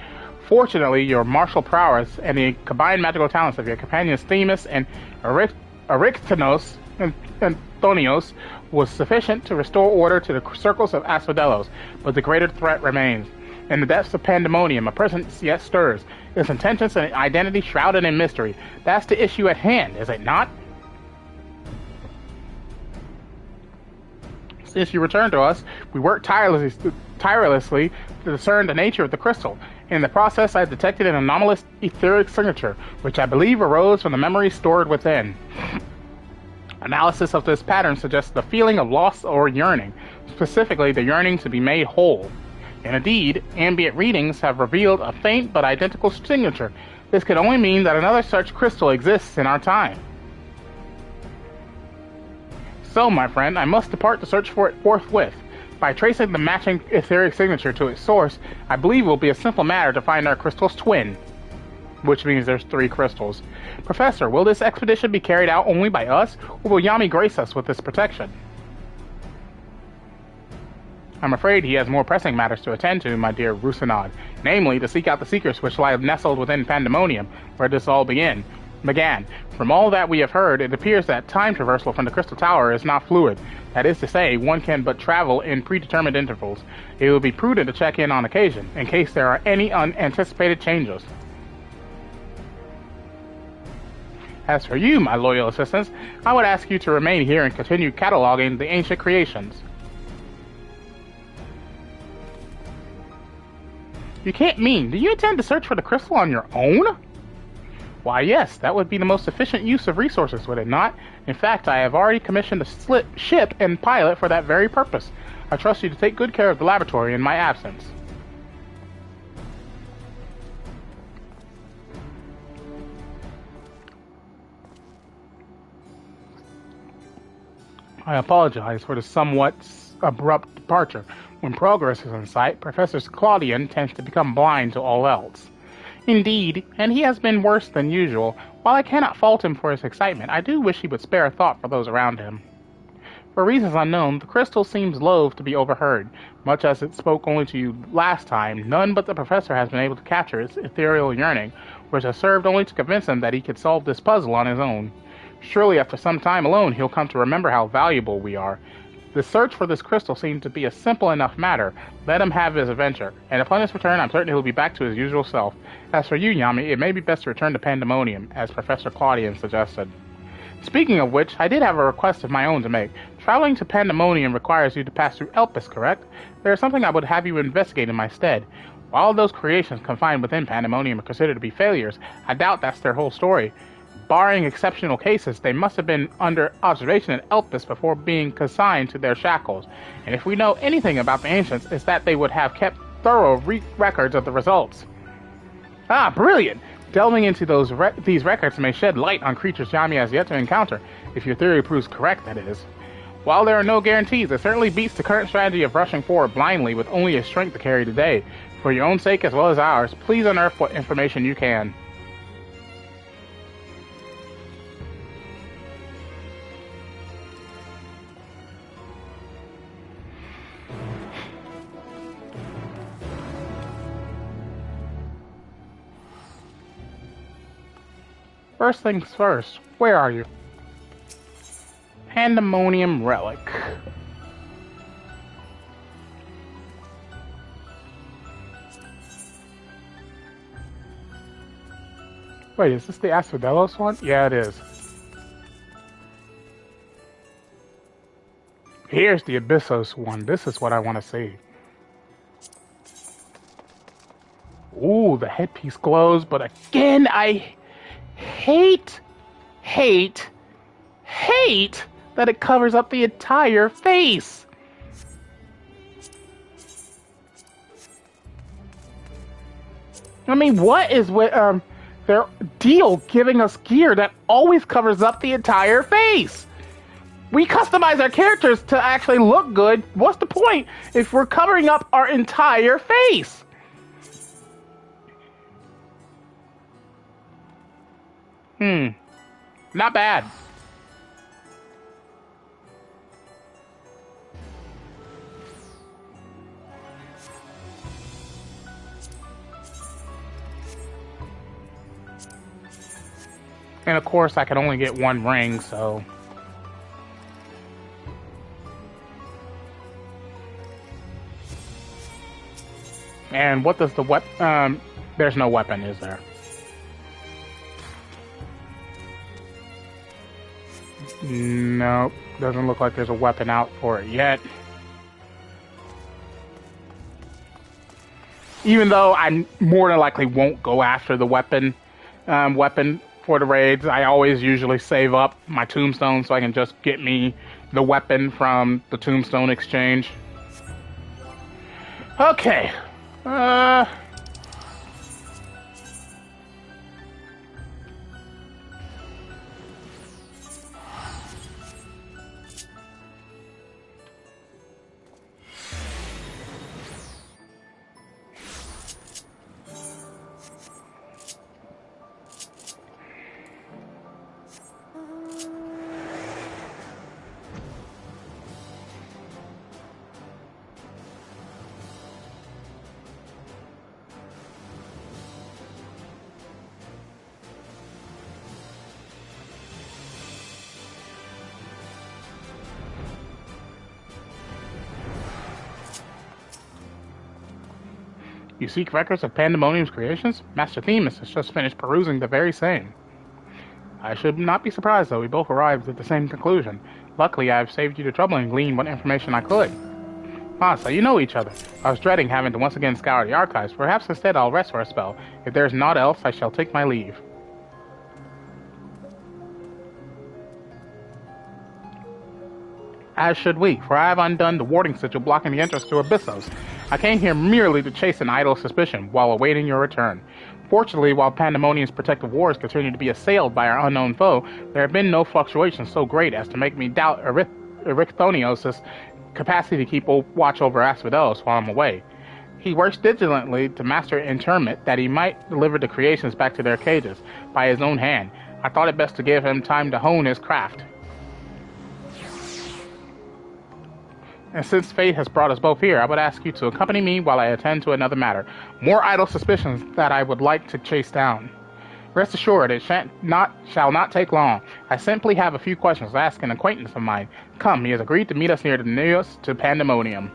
Fortunately, your martial prowess and the combined magical talents of your companions Themis and Arictanos and Anthonios was sufficient to restore order to the circles of Asphodelos, but the greater threat remains. In the depths of pandemonium, a presence yet stirs, its intentions and identity shrouded in mystery. That's the issue at hand, is it not? Since you returned to us, we worked tirelessly to discern the nature of the crystal. In the process, I detected an anomalous etheric signature, which I believe arose from the memories stored within. Analysis of this pattern suggests the feeling of loss or yearning, specifically the yearning to be made whole. And indeed, ambient readings have revealed a faint but identical signature. This could only mean that another such crystal exists in our time. So, my friend, I must depart to search for it forthwith. By tracing the matching etheric signature to its source, I believe it will be a simple matter to find our crystal's twin. Which means there's 3 crystals. Professor, will this expedition be carried out only by us, or will Yami grace us with this protection? I'm afraid he has more pressing matters to attend to, my dear Rusinod, namely to seek out the secrets which lie nestled within Pandemonium, where this all began. From all that we have heard, it appears that time traversal from the Crystal Tower is not fluid. That is to say, one can but travel in predetermined intervals. It would be prudent to check in on occasion, in case there are any unanticipated changes. As for you, my loyal assistants, I would ask you to remain here and continue cataloging the ancient creations. You can't mean, do you intend to search for the crystal on your own? Why, yes, that would be the most efficient use of resources, would it not? In fact, I have already commissioned a ship and pilot for that very purpose. I trust you to take good care of the laboratory in my absence. I apologize for the somewhat abrupt departure. When progress is in sight, Professor Claudian tends to become blind to all else. Indeed, and he has been worse than usual. While I cannot fault him for his excitement, I do wish he would spare a thought for those around him. For reasons unknown, the crystal seems loath to be overheard. Much as it spoke only to you last time, none but the professor has been able to capture its ethereal yearning, which has served only to convince him that he could solve this puzzle on his own. Surely after some time alone he'll come to remember how valuable we are. The search for this crystal seemed to be a simple enough matter. Let him have his adventure, and upon his return I'm certain he'll be back to his usual self. As for you, Yami, it may be best to return to Pandemonium, as Professor Claudian suggested. Speaking of which, I did have a request of my own to make. Traveling to Pandemonium requires you to pass through Elpis, correct? There is something I would have you investigate in my stead. While those creations confined within Pandemonium are considered to be failures, I doubt that's their whole story. Barring exceptional cases, they must have been under observation at Elpis before being consigned to their shackles. And if we know anything about the Ancients, it's that they would have kept thorough records of the results. Ah, brilliant! Delving into these records may shed light on creatures Yami has yet to encounter, if your theory proves correct, that is. While there are no guarantees, it certainly beats the current strategy of rushing forward blindly with only a strength to carry the day. For your own sake as well as ours, please unearth what information you can. First things first, where are you? Pandemonium Relic. Wait, is this the Asphodelos one? Yeah, it is. Here's the Abyssos one. This is what I want to see. Ooh, the headpiece glows, but again, I hate that it covers up the entire face. I mean, what is with their deal giving us gear that always covers up the entire face? We customize our characters to actually look good. What's the point if we're covering up our entire face? Not bad. And of course, I can only get one ring, so... And what does the weapon... there's no weapon, is there? Nope. Doesn't look like there's a weapon out for it yet. Even though I more than likely won't go after the weapon for the raids, I always usually save up my tombstone so I can just get me the weapon from the tombstone exchange. Okay. You seek records of Pandemonium's creations? Master Themis has just finished perusing the very same. I should not be surprised, though. We both arrived at the same conclusion. Luckily, I have saved you the trouble and gleaned what information I could. Ah, so you know each other. I was dreading having to once again scour the archives. Perhaps instead I'll rest for a spell. If there is naught else, I shall take my leave. As should we, for I have undone the warding sigil blocking the entrance to Abyssos. I came here merely to chase an idle suspicion, while awaiting your return. Fortunately, while Pandemonium's protective wars continue to be assailed by our unknown foe, there have been no fluctuations so great as to make me doubt Erycthonios' capacity to keep watch over Asphodelos while I'm away. He works diligently to master interment that he might deliver the creations back to their cages by his own hand. I thought it best to give him time to hone his craft. And since fate has brought us both here, I would ask you to accompany me while I attend to another matter. More idle suspicions that I would like to chase down. Rest assured, it shall not take long. I simply have a few questions to ask an acquaintance of mine. Come, he has agreed to meet us near the nearest to Pandemonium.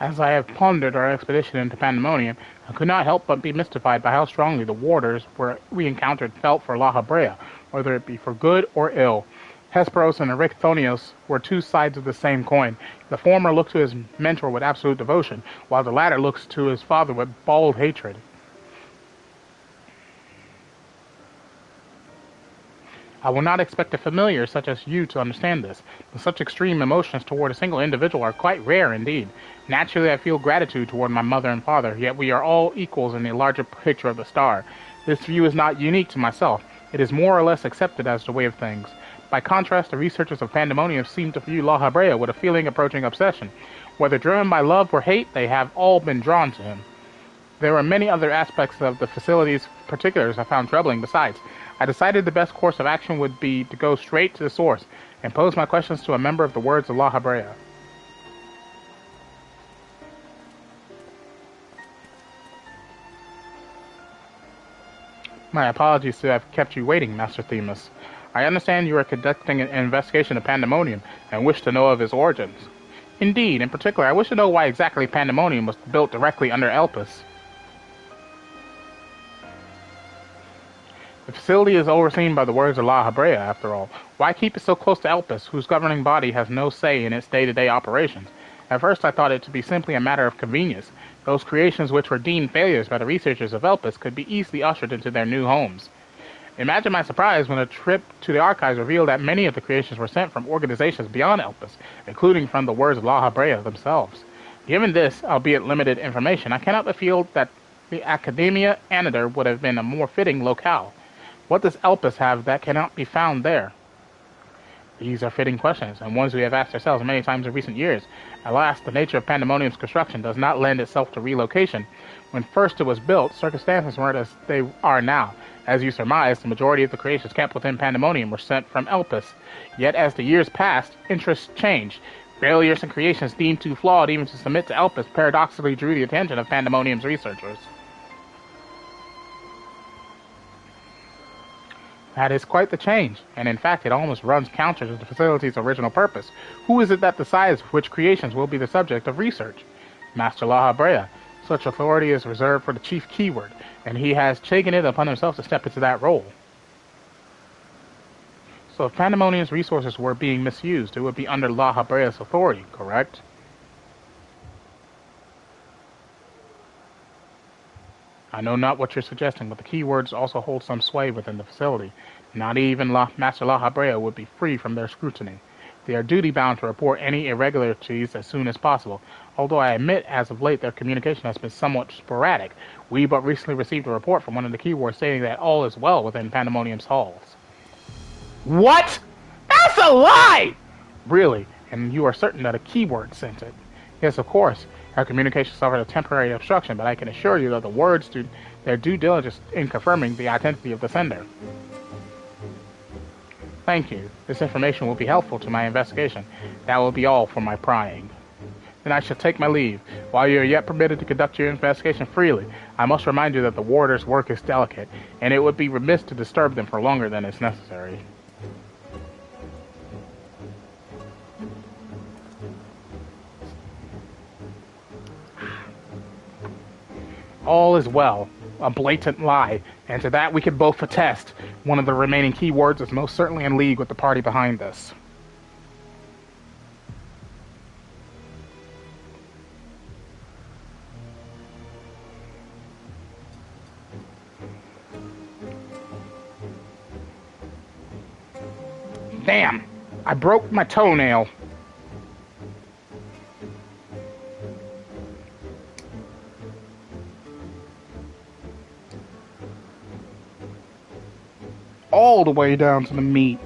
As I have pondered our expedition into Pandemonium, I could not help but be mystified by how strongly the warders we encountered felt for La Habrea, whether it be for good or ill. Hesperos and Erichthonios were two sides of the same coin. The former looked to his mentor with absolute devotion, while the latter looks to his father with bald hatred. I will not expect a familiar such as you to understand this, but such extreme emotions toward a single individual are quite rare indeed. Naturally, I feel gratitude toward my mother and father, yet we are all equals in the larger picture of the star. This view is not unique to myself. It is more or less accepted as the way of things. By contrast, the researchers of Pandemonium seem to view La Habrea with a feeling approaching obsession. Whether driven by love or hate, they have all been drawn to him. There are many other aspects of the facility's particulars I found troubling besides. I decided the best course of action would be to go straight to the source and pose my questions to a member of the Words of La Habrea. My apologies to have kept you waiting, Master Themis. I understand you are conducting an investigation of Pandemonium and wish to know of its origins. Indeed, in particular, I wish to know why exactly Pandemonium was built directly under Elpis. The facility is overseen by the Words of La Habrea, after all. Why keep it so close to Elpis, whose governing body has no say in its day-to-day operations? At first I thought it to be simply a matter of convenience. Those creations which were deemed failures by the researchers of Elpis could be easily ushered into their new homes. Imagine my surprise when a trip to the archives revealed that many of the creations were sent from organizations beyond Elpis, including from the Words of La Habrea themselves. Given this, albeit limited information, I cannot but feel that the Academia Anator would have been a more fitting locale. What does Elpis have that cannot be found there? These are fitting questions, and ones we have asked ourselves many times in recent years. Alas, the nature of Pandemonium's construction does not lend itself to relocation. When first it was built, circumstances weren't as they are now. As you surmise, the majority of the creations kept within Pandemonium were sent from Elpis. Yet as the years passed, interests changed. Failures and creations deemed too flawed even to submit to Elpis paradoxically drew the attention of Pandemonium's researchers. That is quite the change, and in fact it almost runs counter to the facility's original purpose. Who is it that decides which creations will be the subject of research? Master La Habrea. Such authority is reserved for the chief keyword, and he has taken it upon himself to step into that role. So if Pandemonium's resources were being misused, it would be under La Habrea's authority, correct? I know not what you're suggesting, but the keywords also hold some sway within the facility. Not even Master La Habrea would be free from their scrutiny. They are duty-bound to report any irregularities as soon as possible, although I admit as of late their communication has been somewhat sporadic. We but recently received a report from one of the keywords stating that all is well within Pandemonium's halls. What? That's a lie! Really? And you are certain that a keyword sent it? Yes, of course. Our communication suffered a temporary obstruction, but I can assure you that the words do their due diligence in confirming the identity of the sender. Thank you. This information will be helpful to my investigation. That will be all for my prying. Then I shall take my leave. While you are yet permitted to conduct your investigation freely, I must remind you that the warder's work is delicate, and it would be remiss to disturb them for longer than is necessary. All is well. A blatant lie, and to that we can both attest. One of the remaining keywords is most certainly in league with the party behind this. Damn! I broke my toenail. All the way down to the meat.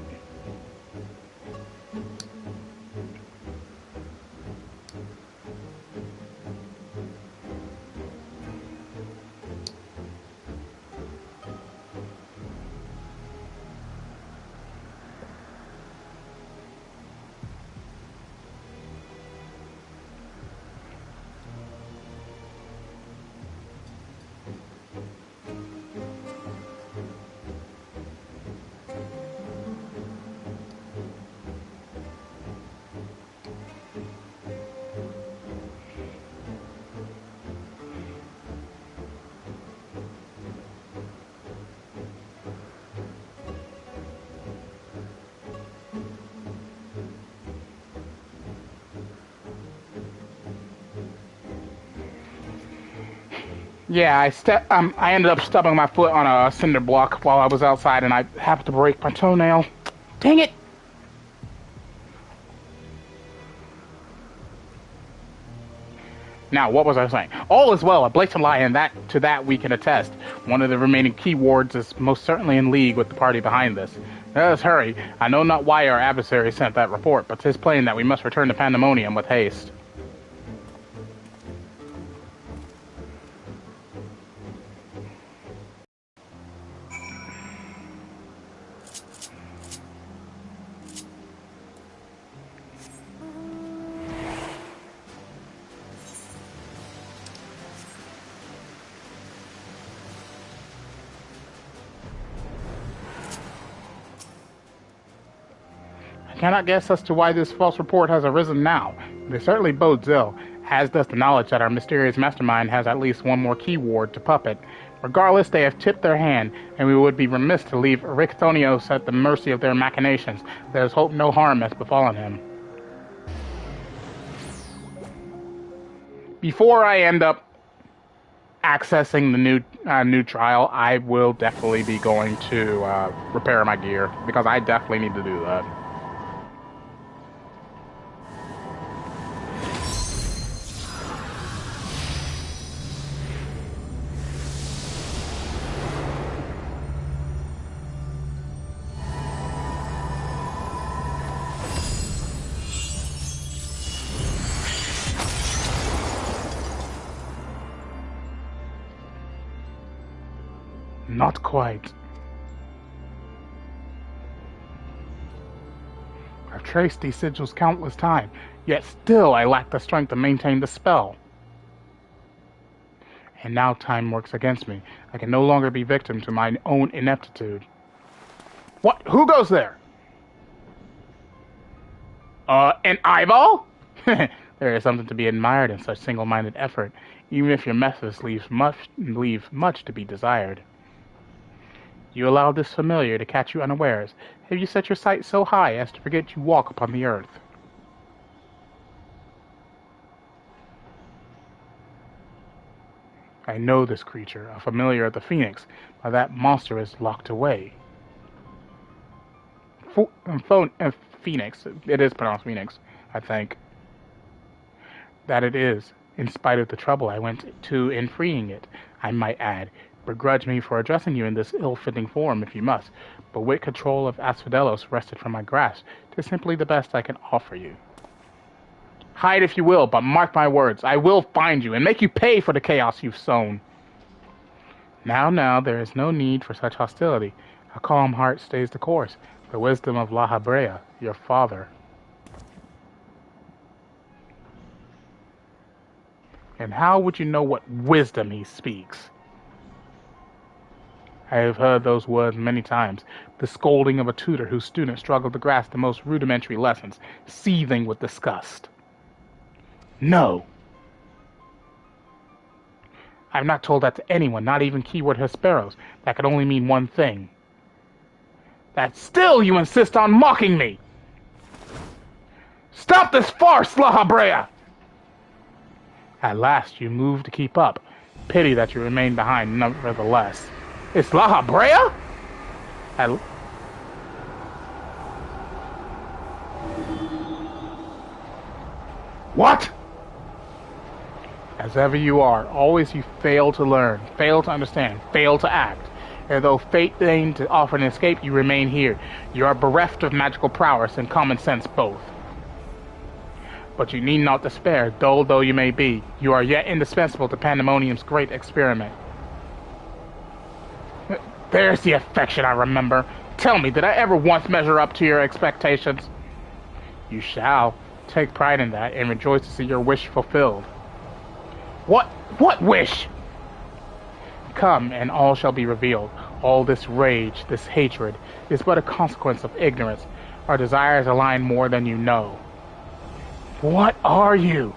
Yeah, I ended up stubbing my foot on a cinder block while I was outside, and I happened to break my toenail. Dang it! Now, what was I saying? All is well, a blatant lie, and to that we can attest. One of the remaining key wards is most certainly in league with the party behind this. Let us hurry. I know not why our adversary sent that report, but 'tis plain that we must return to Pandemonium with haste. I cannot guess as to why this false report has arisen now. It certainly bodes ill, as does the knowledge that our mysterious mastermind has at least one more key ward to puppet. Regardless, they have tipped their hand, and we would be remiss to leave Rictonios at the mercy of their machinations. There is hope no harm has befallen him. Before I end up accessing the new trial, I will definitely be going to repair my gear, because I definitely need to do that. Not quite. I've traced these sigils countless times, yet still I lack the strength to maintain the spell. And now time works against me. I can no longer be victim to my own ineptitude. What? Who goes there? An eyeball? There is something to be admired in such single-minded effort, even if your methods leave much to be desired. You allowed this familiar to catch you unawares. Have you set your sight so high as to forget you walk upon the earth? I know this creature, a familiar of the Phoenix, but that monster is locked away. Phoenix. It is pronounced Phoenix, I think. That it is, in spite of the trouble I went to in freeing it, I might add. Begrudge me for addressing you in this ill-fitting form if you must, but with control of Asphodelos wrested from my grasp, 'tis simply the best I can offer you. Hide if you will, but mark my words, I will find you and make you pay for the chaos you've sown. Now, there is no need for such hostility. A calm heart stays the course. The wisdom of La Habrea, your father. And how would you know what wisdom he speaks? I have heard those words many times, the scolding of a tutor whose student struggled to grasp the most rudimentary lessons, seething with disgust. No. I've not told that to anyone, not even keyword Hesperos. That could only mean one thing. That still you insist on mocking me! Stop this farce, La Habrea! At last you move to keep up. Pity that you remain behind, nevertheless. It's La Habrea? What? As ever you are, always you fail to learn, fail to understand, fail to act. And though fate deigned to offer an escape, you remain here. You are bereft of magical prowess and common sense both. But you need not despair, dull though you may be. You are yet indispensable to Pandemonium's great experiment. There's the affection I remember. Tell me, did I ever once measure up to your expectations? You shall. Take pride in that, and rejoice to see your wish fulfilled. What wish? Come, and all shall be revealed. All this rage, this hatred, is but a consequence of ignorance. Our desires align more than you know. What are you?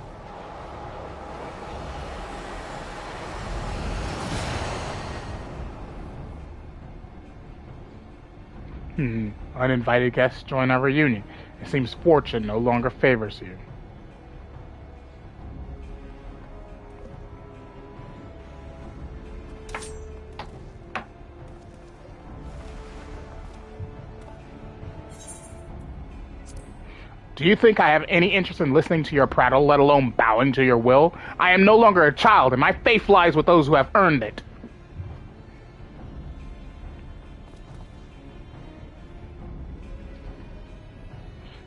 Uninvited guests join our reunion. It seems fortune no longer favors you. Do you think I have any interest in listening to your prattle, let alone bowing to your will? I am no longer a child, and my faith lies with those who have earned it.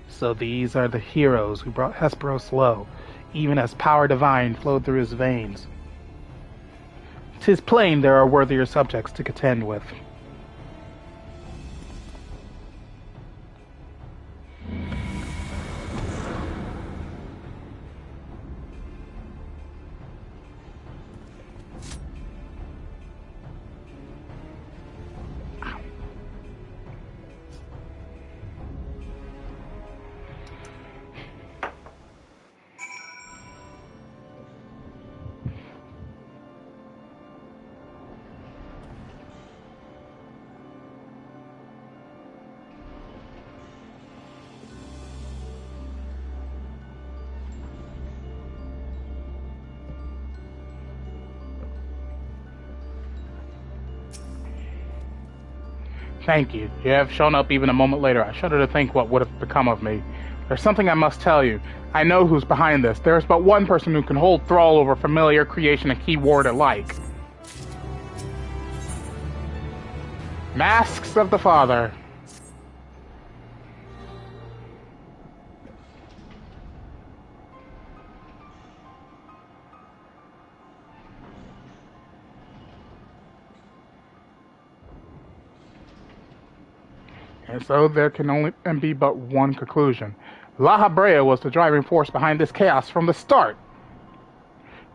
So these are the heroes who brought Hesperos low, even as power divine flowed through his veins. 'Tis plain there are worthier subjects to contend with. Thank you. You have shown up even a moment later. I shudder to think what would have become of me. There's something I must tell you. I know who's behind this. There is but one person who can hold thrall over familiar, creation, and keyword alike. Masks of the Father. And so there can only be but one conclusion. La Habrea was the driving force behind this chaos from the start.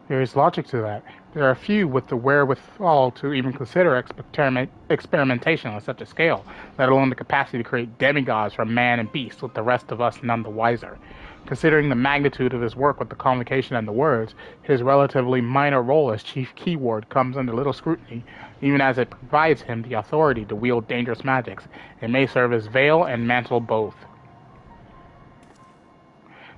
There is logic to that. There are few with the wherewithal to even consider experimentation on such a scale, let alone the capacity to create demigods from man and beast, with the rest of us none the wiser. Considering the magnitude of his work with the convocation and the words, his relatively minor role as chief keyword comes under little scrutiny, even as it provides him the authority to wield dangerous magics. It may serve as veil and mantle both.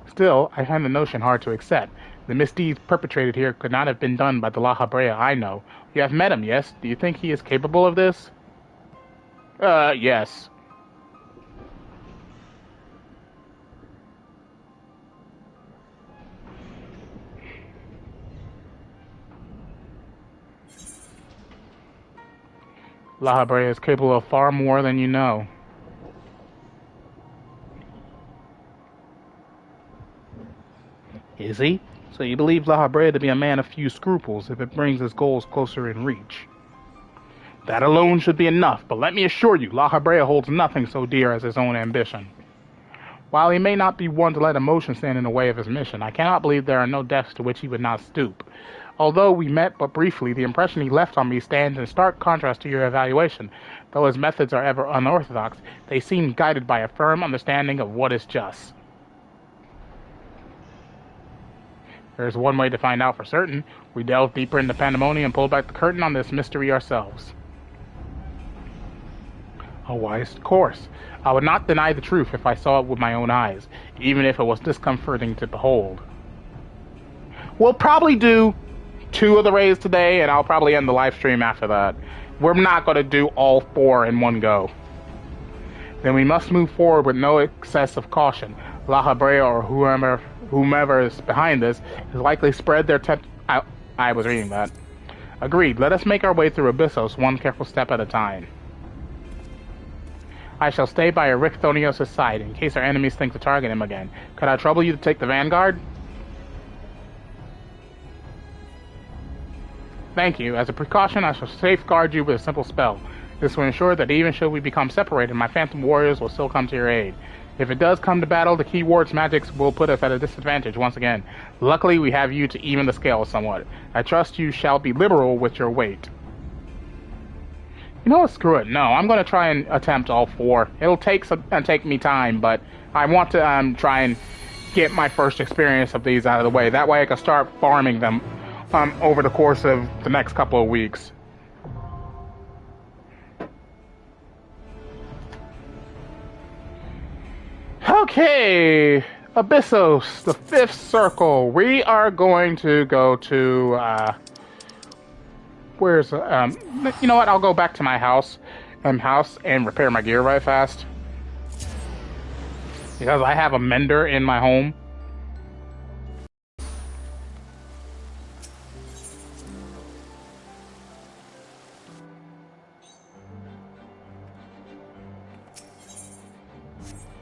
Still, I find the notion hard to accept. The misdeeds perpetrated here could not have been done by the La Habrea I know. You have met him, yes? Do you think he is capable of this? Yes. La Habrea is capable of far more than you know. Is he? So you believe La Habrea to be a man of few scruples if it brings his goals closer in reach. That alone should be enough, but let me assure you, La Habrea holds nothing so dear as his own ambition. While he may not be one to let emotion stand in the way of his mission, I cannot believe there are no depths to which he would not stoop. Although we met but briefly, the impression he left on me stands in stark contrast to your evaluation. Though his methods are ever unorthodox, they seem guided by a firm understanding of what is just. There's one way to find out for certain. We delve deeper into pandemonium and pull back the curtain on this mystery ourselves. A wise course. I would not deny the truth if I saw it with my own eyes, even if it was discomforting to behold. We'll probably do 2 of the raids today, and I'll probably end the live stream after that. We're not going to do all 4 in one go. Then we must move forward with no excess of caution. La Habrea or whomever is behind this is likely spread their I was reading that. Agreed. Let us make our way through Abyssos one careful step at a time. I shall stay by Erichthonios' side in case our enemies think to target him again. Could I trouble you to take the vanguard? Thank you. As a precaution, I shall safeguard you with a simple spell. This will ensure that even should we become separated, my phantom warriors will still come to your aid. If it does come to battle, the keyword's magics will put us at a disadvantage once again. Luckily, we have you to even the scale somewhat. I trust you shall be liberal with your weight. You know what? Screw it. No, I'm going to try and attempt all 4. It'll take me time, but I want to try and get my first experience of these out of the way. That way I can start farming them over the course of the next couple of weeks. Okay, Abyssos, the 5th circle. We are going to go to, where's, you know what, I'll go back to my house and repair my gear right fast. because I have a mender in my home.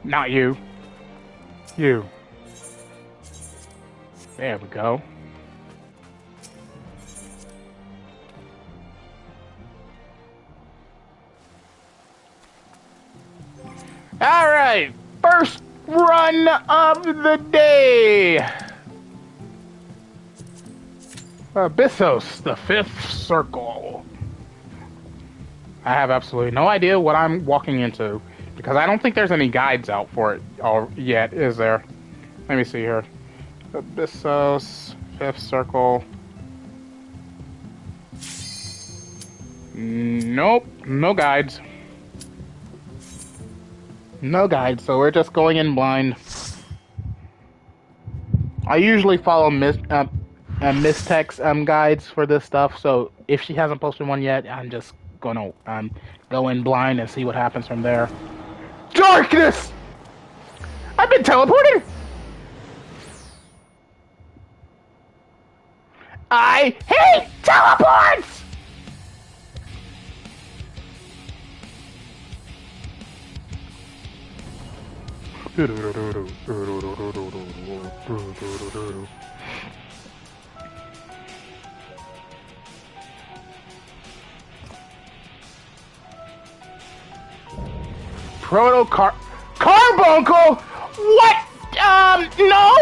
Not you. You. There we go. Alright, first run of the day. Abyssos, the 5th circle. I have absolutely no idea what I'm walking into, because I don't think there's any guides out for it yet, is there? Let me see here. Abyssos, 5th circle. Nope, no guides. No guides, so we're just going in blind. I usually follow Mistex guides for this stuff, so if she hasn't posted one yet, I'm just gonna go in blind and see what happens from there. Darkness! I've been teleported! I hate teleports! Carbuncle? What? No?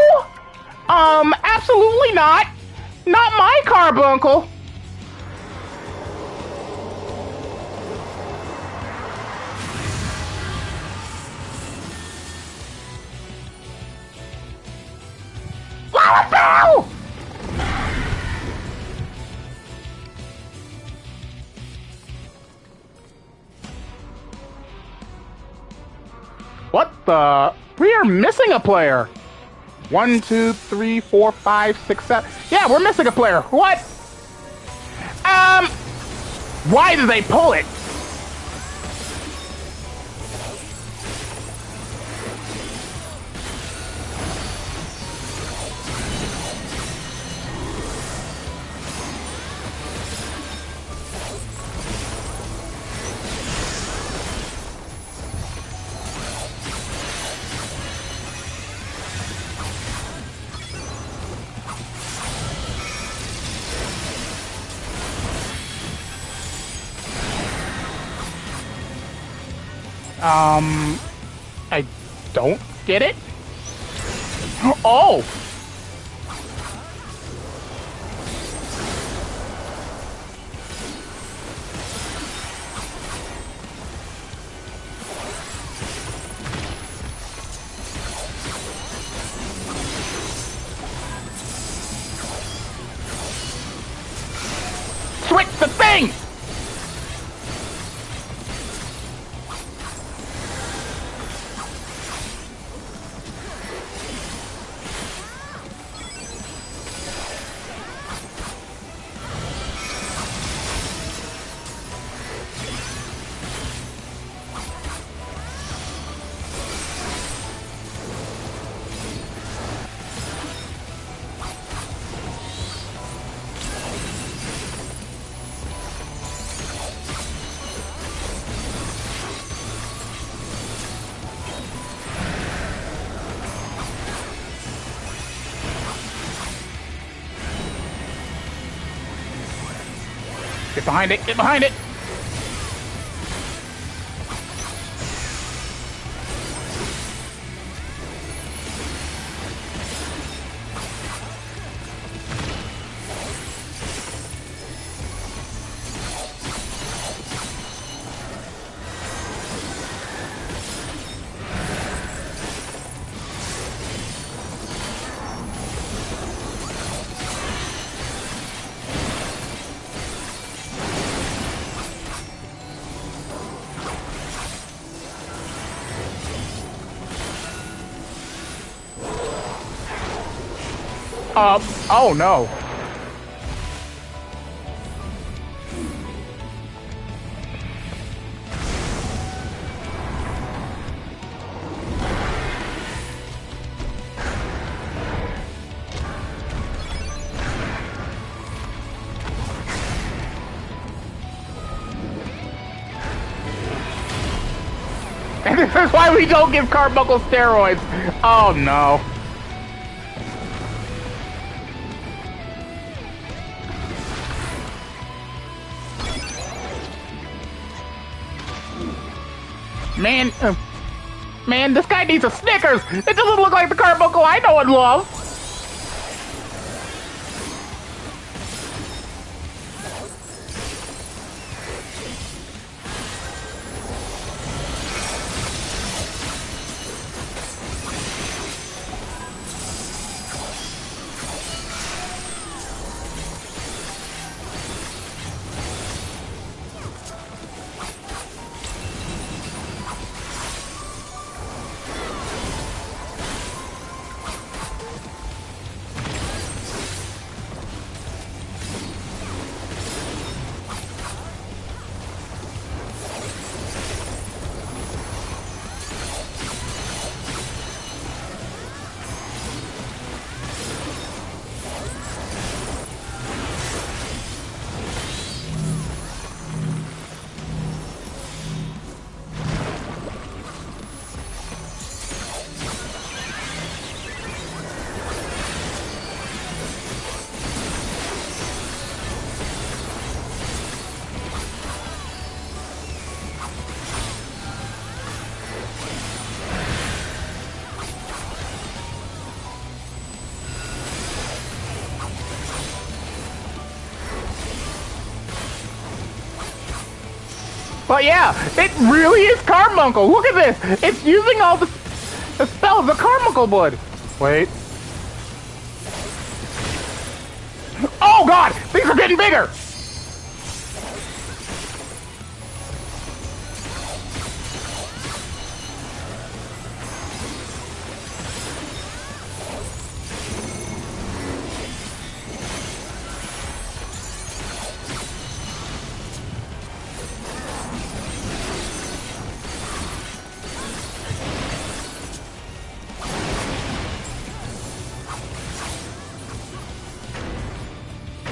Absolutely not. Not my carbuncle. Lalafell! What the? We are missing a player. 1, 2, 3, 4, 5, 6, 7. Yeah, we're missing a player. What? Why did they pull it? I don't get it. Oh! Switch the thing! Get behind it! Get behind it! Oh no. And this is why we don't give Carbuncle steroids. Oh no. Man, this guy needs a Snickers. It doesn't look like the Carbuncle I know and love. But yeah, it really is Carbuncle. Look at this. It's using all the spells the Carbuncle would. Wait. Oh god, things are getting bigger.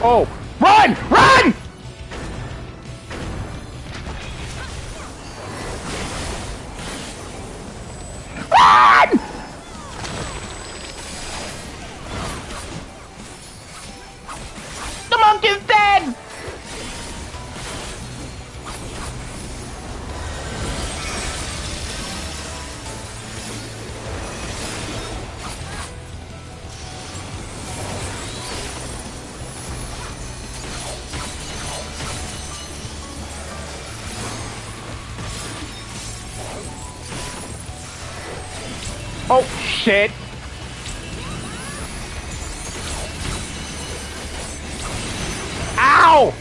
Oh, run! Run! Run! The monk is dead! Oh, shit. Ow!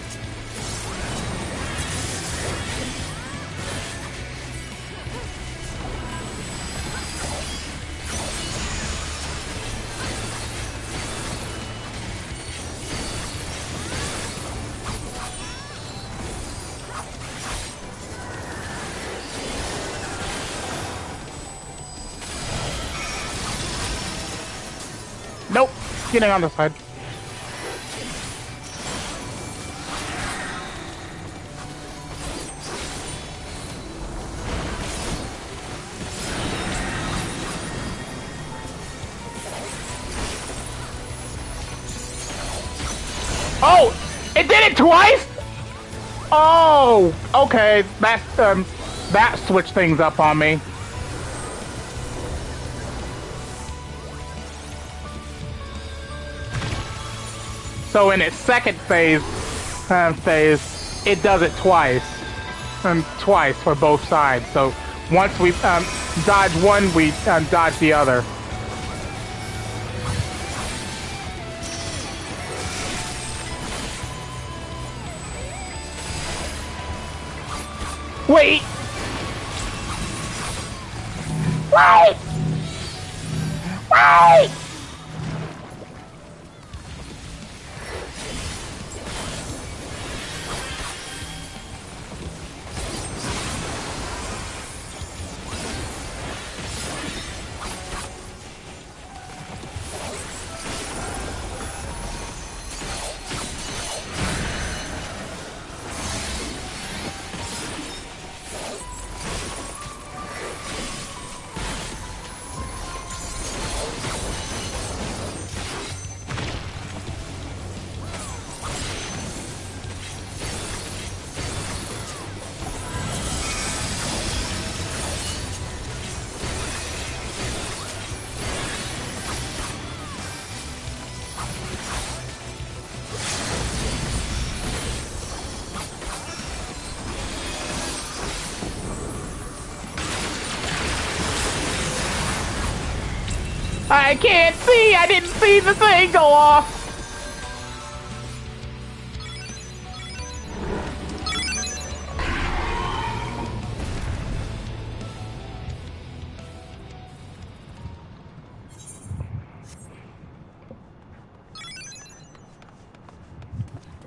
Nope, getting on the side. Oh, it did it twice? Oh, okay, that switched things up on me. So in its second phase, it does it twice, twice for both sides. So once we dodge one, we dodge the other. Wait! Wait! Wait! I can't see! I didn't see the thing go off!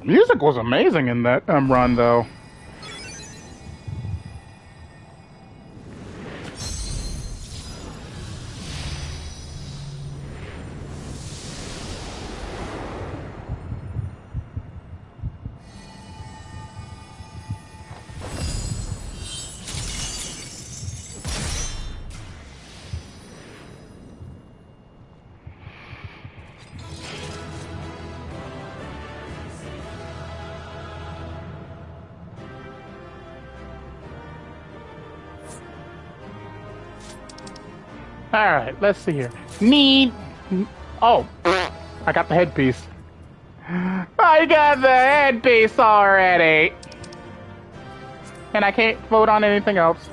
Music was amazing in that run, though. Alright, let's see here. Oh, I got the headpiece. I got the headpiece already! And I can't vote on anything else.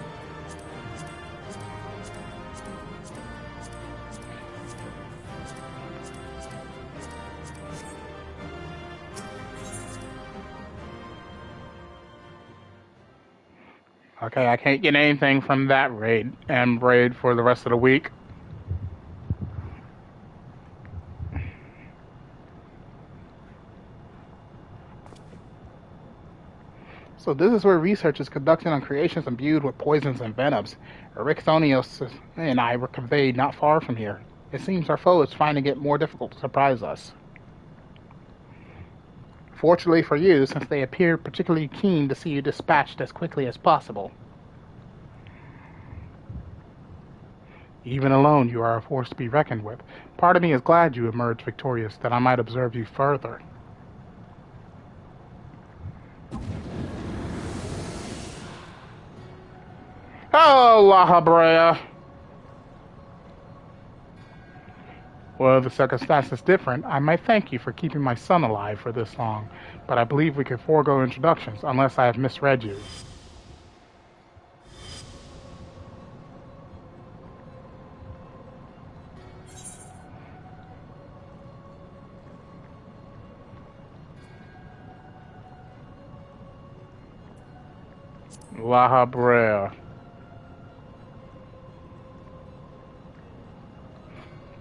Okay, I can't get anything from that raid and raid for the rest of the week. So this is where research is conducted on creations imbued with poisons and venoms. Ericthonios and I were conveyed not far from here. It seems our foe is finding it more difficult to surprise us. Fortunately for you, since they appear particularly keen to see you dispatched as quickly as possible. Even alone, you are a force to be reckoned with. Part of me is glad you emerged victorious, that I might observe you further. Oh, La Habrea. Well, the circumstance is different. I might thank you for keeping my son alive for this long, but I believe we could forego introductions unless I have misread you. La Habrea.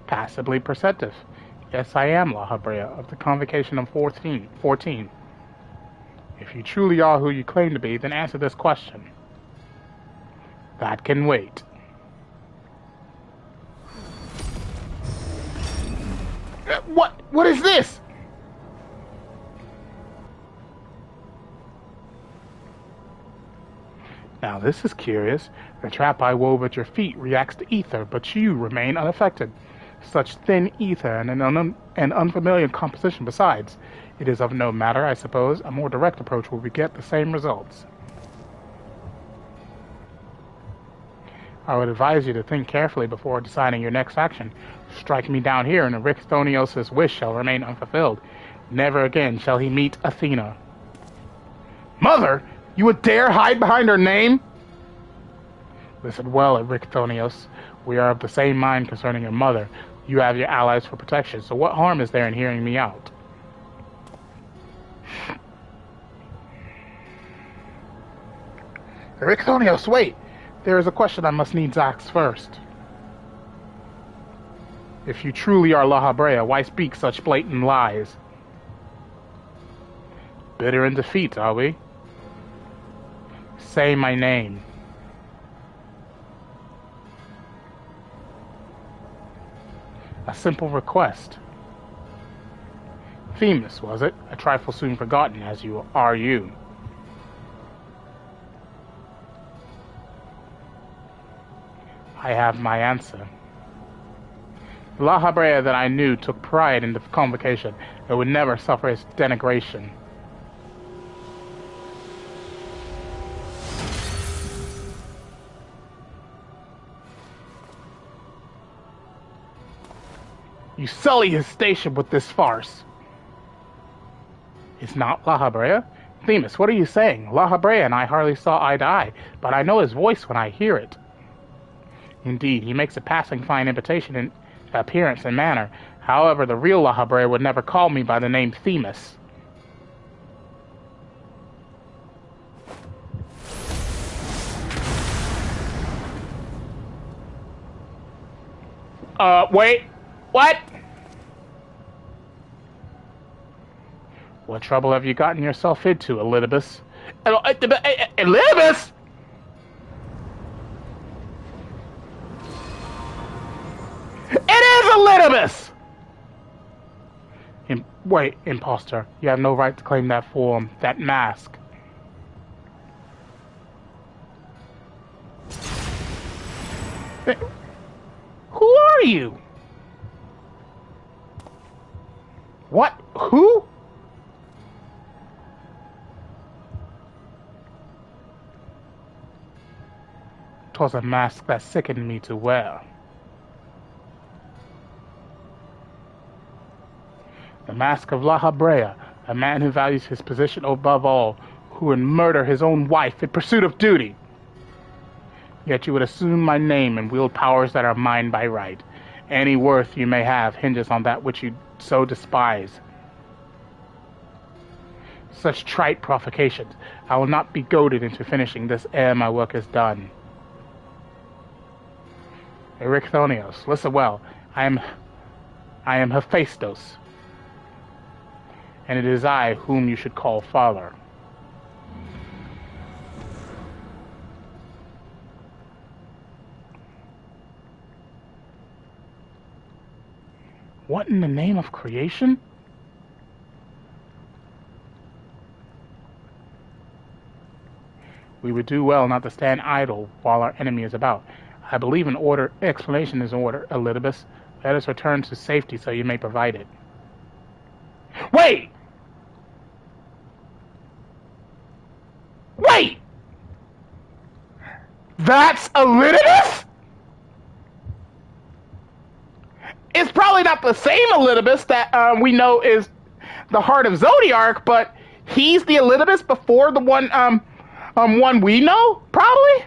Passively perceptive. Yes, I am La Habrea, of the convocation of 14. If you truly are who you claim to be, then answer this question. That can wait. What is this? Now this is curious. The trap I wove at your feet reacts to ether, but you remain unaffected. Such thin ether and an unfamiliar composition besides. It is of no matter, I suppose. A more direct approach will get the same results. I would advise you to think carefully before deciding your next action. Strike me down here, and Ericthonios' wish shall remain unfulfilled. Never again shall he meet Athena. Mother! You would dare hide behind her name? Listen well, Ericthonios. We are of the same mind concerning your mother. You have your allies for protection, so what harm is there in hearing me out? Ericthonios, wait! There is a question I must needs ask first. If you truly are La Habrea, why speak such blatant lies? Bitter in defeat, are we? Say my name. A simple request. Themis, was it? A trifle soon forgotten, as you are you. I have my answer. The La Habrea that I knew took pride in the convocation and would never suffer its denigration. You sully his station with this farce. It's not La Habrea? Themis, what are you saying? La Habrea and I hardly saw eye to eye, but I know his voice when I hear it. Indeed, he makes a passing fine imitation appearance and manner. However, the real La Habrea would never call me by the name Themis. Wait. What? What trouble have you gotten yourself into, Elidibus? Elidibus? It is Elidibus! Wait, imposter. You have no right to claim that form, that mask. Who are you? What? Who? "'Twas a mask that sickened me to wear. The mask of La Habrea, a man who values his position above all, who would murder his own wife in pursuit of duty. Yet you would assume my name and wield powers that are mine by right. Any worth you may have hinges on that which you so despise. Such trite provocations. I will not be goaded into finishing this ere my work is done. Erichthonios, listen well. I am Hephaestus, and it is I whom you should call father." What in the name of creation? We would do well not to stand idle while our enemy is about. I believe an explanation is in order, Elidibus. Let us return to safety so you may provide it. Wait! Wait! That's Elidibus? It's probably not the same Elidibus that we know is the Heart of Zodiark, but he's the Elidibus before the one we know, probably?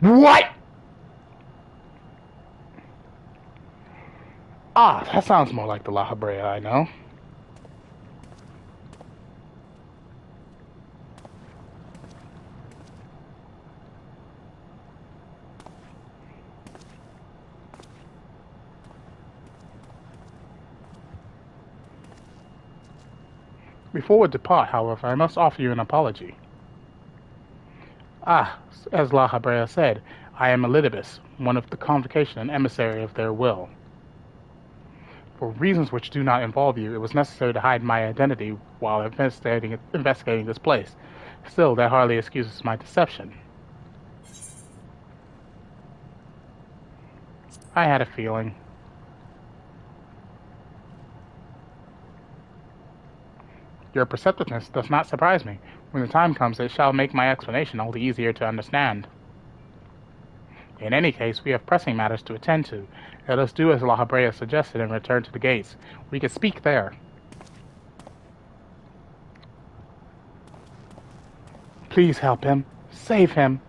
What? Ah, that sounds more like the La Habrea I know. Before we depart, however, I must offer you an apology. Ah, as La Habrea said, I am Elidibus, one of the convocation and emissary of their will. For reasons which do not involve you, it was necessary to hide my identity while investigating this place. Still, that hardly excuses my deception. I had a feeling. Your perceptiveness does not surprise me. When the time comes, it shall make my explanation all the easier to understand. In any case, we have pressing matters to attend to. Let us do as La Habrea suggested and return to the gates. We can speak there. Please help him. Save him.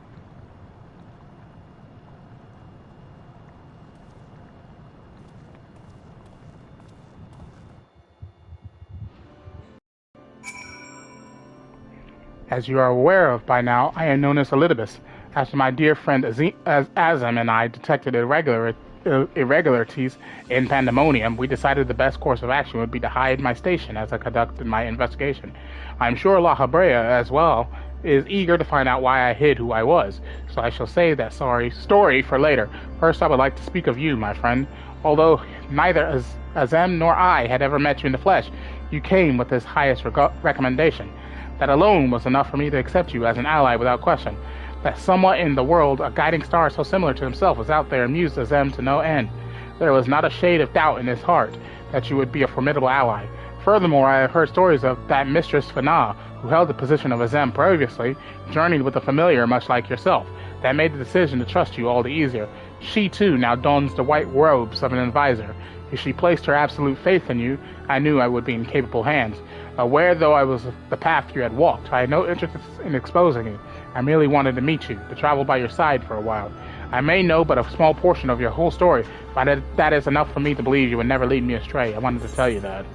As you are aware of by now, I am known as Elidibus. After my dear friend Azem and I detected irregularities in Pandemonium, we decided the best course of action would be to hide my station as I conducted my investigation. I am sure La Habrea, as well, is eager to find out why I hid who I was, so I shall save that story for later. First, I would like to speak of you, my friend. Although neither Azem nor I had ever met you in the flesh, you came with his highest recommendation. That alone was enough for me to accept you as an ally without question. That somewhat in the world a guiding star so similar to himself was out there amused Azem to no end. There was not a shade of doubt in his heart that you would be a formidable ally. Furthermore, I have heard stories of that Mistress Fana, who held the position of Azem previously, journeyed with a familiar much like yourself. That made the decision to trust you all the easier. She, too, now dons the white robes of an advisor. If she placed her absolute faith in you, I knew I would be in capable hands. Aware though I was of the path you had walked, I had no interest in exposing it. I merely wanted to meet you, to travel by your side for a while. I may know but a small portion of your whole story, but that is enough for me to believe you would never lead me astray. I wanted to tell you that.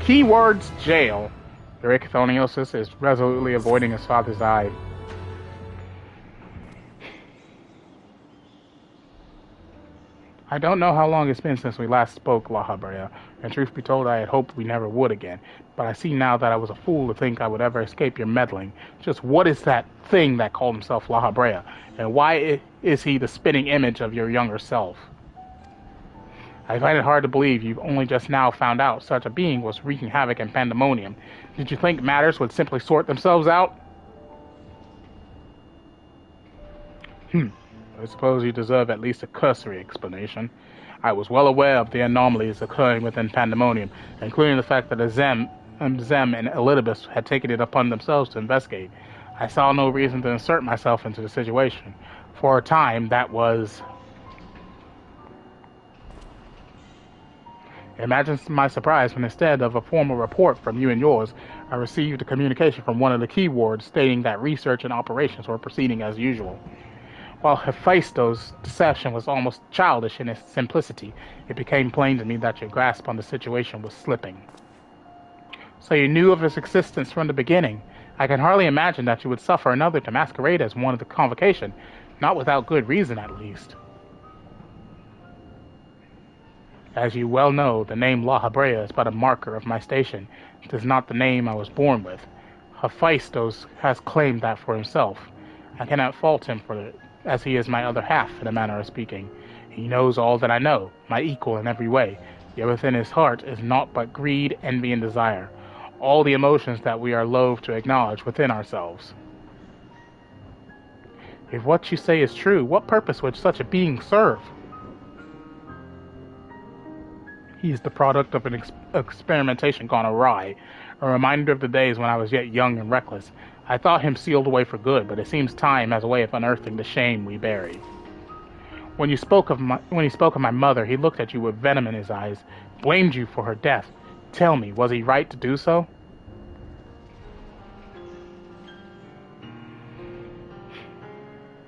Keywords jail. Eurychthoniosis is resolutely avoiding his father's eye. I don't know how long it's been since we last spoke, La Habrea, and truth be told, I had hoped we never would again. But I see now that I was a fool to think I would ever escape your meddling. Just what is that thing that called himself La Habrea, and why is he the spitting image of your younger self? I find it hard to believe you've only just now found out such a being was wreaking havoc in Pandemonium. Did you think matters would simply sort themselves out? I suppose you deserve at least a cursory explanation. I was well aware of the anomalies occurring within Pandemonium, including the fact that Zem and Elidibus had taken it upon themselves to investigate. I saw no reason to insert myself into the situation. For a time, that was... Imagine my surprise when instead of a formal report from you and yours, I received a communication from one of the keywords stating that research and operations were proceeding as usual. While Hephaestus' deception was almost childish in its simplicity, it became plain to me that your grasp on the situation was slipping. So you knew of its existence from the beginning. I can hardly imagine that you would suffer another to masquerade as one of the convocation, not without good reason at least. As you well know, the name La Habrea is but a marker of my station. It is not the name I was born with. Hephaestus has claimed that for himself. I cannot fault him for it, as he is my other half, in a manner of speaking. He knows all that I know, my equal in every way, yet within his heart is naught but greed, envy, and desire, all the emotions that we are loath to acknowledge within ourselves. If what you say is true, what purpose would such a being serve? He is the product of an experimentation gone awry, a reminder of the days when I was yet young and reckless. I thought him sealed away for good, but it seems time has a way of unearthing the shame we bury. When he spoke of my mother, he looked at you with venom in his eyes, blamed you for her death. Tell me, was he right to do so?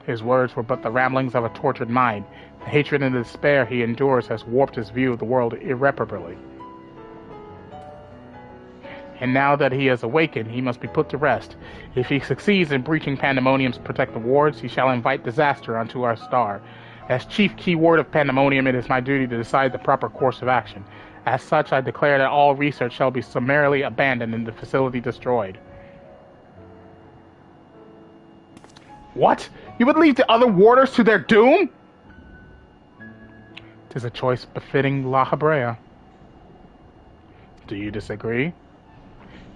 His words were but the ramblings of a tortured mind. The hatred and the despair he endures has warped his view of the world irreparably. And now that he has awakened, he must be put to rest. If he succeeds in breaching Pandemonium's protective wards, he shall invite disaster unto our star. As chief keyword of Pandemonium, it is my duty to decide the proper course of action. As such, I declare that all research shall be summarily abandoned and the facility destroyed. What? You would leave the other warders to their doom? 'Tis a choice befitting La Habrea. Do you disagree?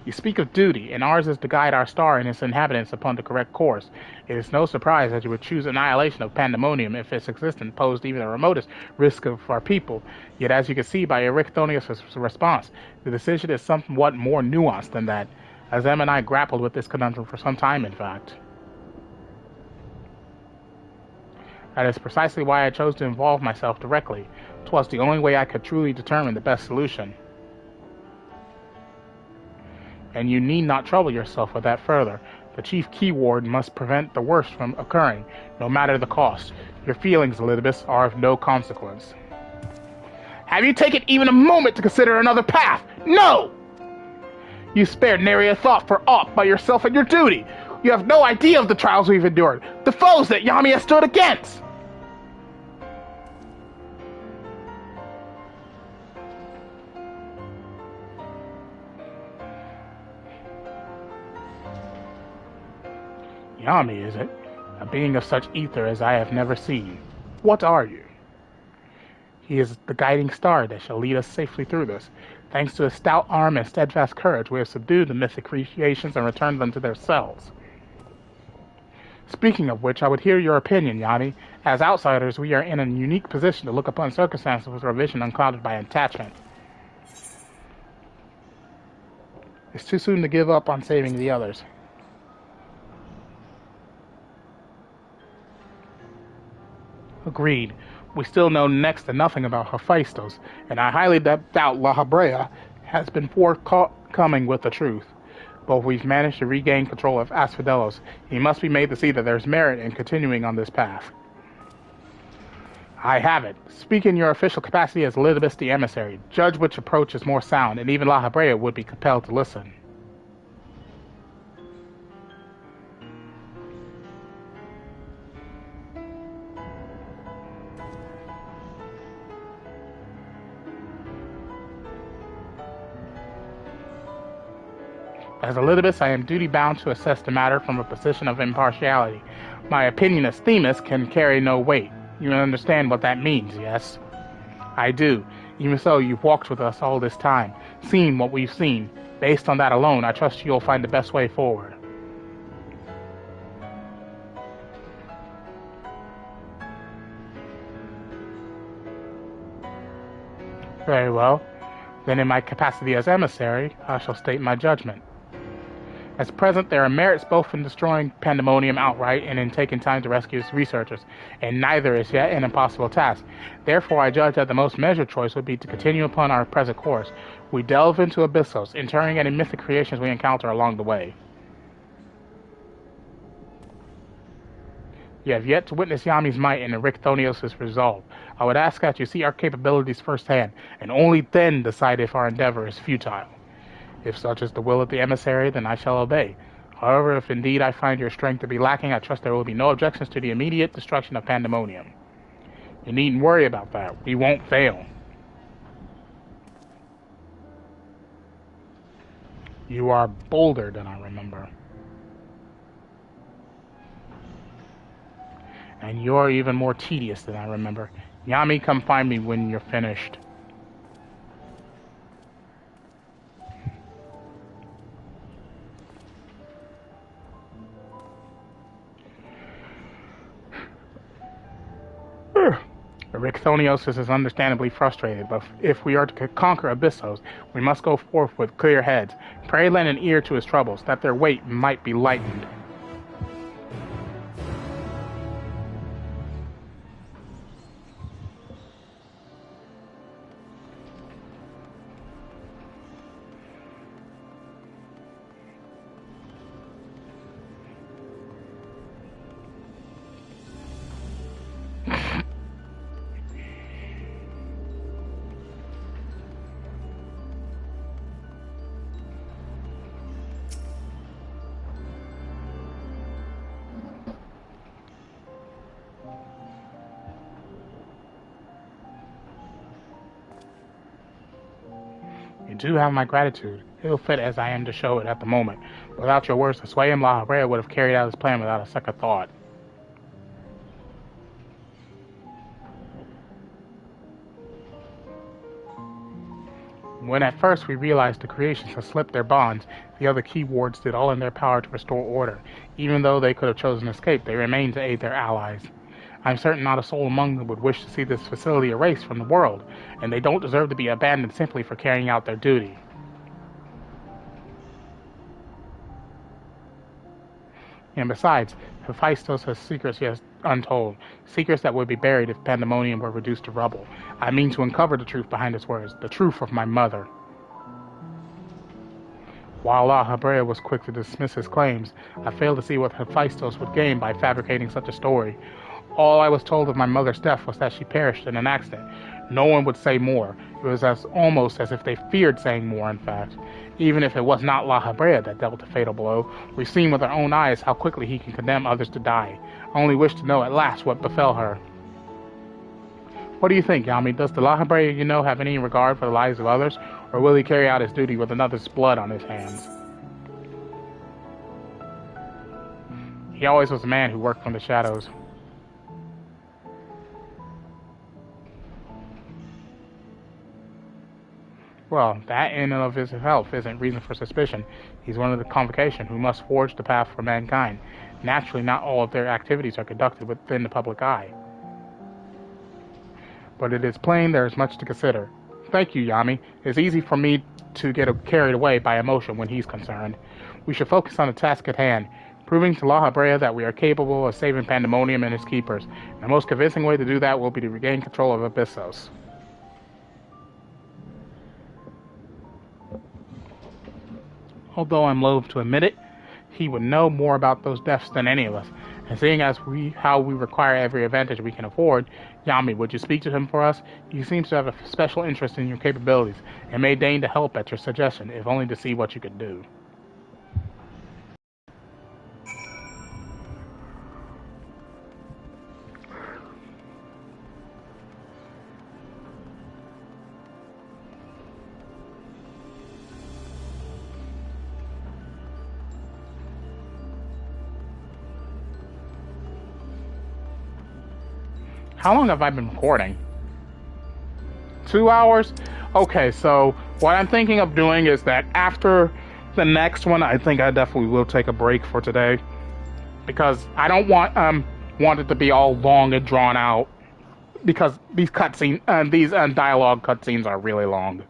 You speak of duty, and ours is to guide our star and its inhabitants upon the correct course. It is no surprise that you would choose annihilation of Pandemonium if its existence posed even the remotest risk of our people. Yet, as you can see by Eurychthonius' response, the decision is somewhat more nuanced than that, as Em and I grappled with this conundrum for some time, in fact. That is precisely why I chose to involve myself directly. 'Twas the only way I could truly determine the best solution. And you need not trouble yourself with that further. The chief keyword must prevent the worst from occurring, no matter the cost. Your feelings, Elidibus, are of no consequence. Have you taken even a moment to consider another path? No! You spared nary a thought for aught but yourself and your duty. You have no idea of the trials we've endured, the foes that Yami has stood against. Yami, is it? A being of such ether as I have never seen. What are you? He is the guiding star that shall lead us safely through this. Thanks to his stout arm and steadfast courage, we have subdued the mythic creations and returned them to their cells. Speaking of which, I would hear your opinion, Yami. As outsiders, we are in a unique position to look upon circumstances with our vision unclouded by attachment. It's too soon to give up on saving the others. Agreed. We still know next to nothing about Hephaestus, and I highly doubt La Habrea has been forthcoming with the truth. But if we've managed to regain control of Asphodelos, he must be made to see that there's merit in continuing on this path. I have it. Speak in your official capacity as Elizabeth the Emissary. Judge which approach is more sound, and even La Habrea would be compelled to listen. As Elizabeth, I am duty-bound to assess the matter from a position of impartiality. My opinion as Themis can carry no weight. You understand what that means, yes? I do. Even so, you've walked with us all this time, seen what we've seen. Based on that alone, I trust you'll find the best way forward. Very well. Then in my capacity as emissary, I shall state my judgment. At present, there are merits both in destroying Pandemonium outright and in taking time to rescue its researchers, and neither is yet an impossible task. Therefore, I judge that the most measured choice would be to continue upon our present course. We delve into Abyssos, interring any mythic creations we encounter along the way. You have yet to witness Yami's might and Erichthonios' resolve. I would ask that you see our capabilities firsthand, and only then decide if our endeavor is futile. If such is the will of the emissary, then I shall obey. However, if indeed I find your strength to be lacking, I trust there will be no objections to the immediate destruction of Pandemonium. You needn't worry about that. We won't fail. You are bolder than I remember. And you're even more tedious than I remember. Yami, come find me when you're finished. Erichthonios is understandably frustrated, but if we are to conquer Abyssos, we must go forth with clear heads. Pray lend an ear to his troubles, that their weight might be lightened. You do have my gratitude, ill-fit as I am to show it at the moment. Without your words to sway him, La Habrea would have carried out his plan without a second thought. When at first we realized the creations had slipped their bonds, the other key wards did all in their power to restore order. Even though they could have chosen escape, they remained to aid their allies. I'm certain not a soul among them would wish to see this facility erased from the world, and they don't deserve to be abandoned simply for carrying out their duty. And besides, Hephaestus has secrets yet untold, secrets that would be buried if Pandemonium were reduced to rubble. I mean to uncover the truth behind his words, the truth of my mother. While La Habrea was quick to dismiss his claims, I failed to see what Hephaestus would gain by fabricating such a story. All I was told of my mother's death was that she perished in an accident. No one would say more. It was almost as if they feared saying more, in fact. Even if it was not La Habrea that dealt the fatal blow, we've seen with our own eyes how quickly he can condemn others to die. I only wish to know at last what befell her. What do you think, Yami? Does the La Habrea you know have any regard for the lives of others, or will he carry out his duty with another's blood on his hands? He always was a man who worked from the shadows. Well, that in and of itself isn't reason for suspicion. He's one of the convocation who must forge the path for mankind. Naturally, not all of their activities are conducted within the public eye. But it is plain there is much to consider. Thank you, Yami. It's easy for me to get carried away by emotion when he's concerned. We should focus on the task at hand. proving to La Habrea that we are capable of saving Pandemonium and its keepers. And the most convincing way to do that will be to regain control of Abyssos. Although I'm loath to admit it, he would know more about those deaths than any of us. And seeing as how we require every advantage we can afford, Yami, would you speak to him for us? He seems to have a special interest in your capabilities, and may deign to help at your suggestion, if only to see what you could do. How long have I been recording? 2 hours? Okay, so what I'm thinking of doing is that after the next one, I think I definitely will take a break for today. Because I don't want it to be all long and drawn out. Because these cutscenes, these dialogue cutscenes are really long.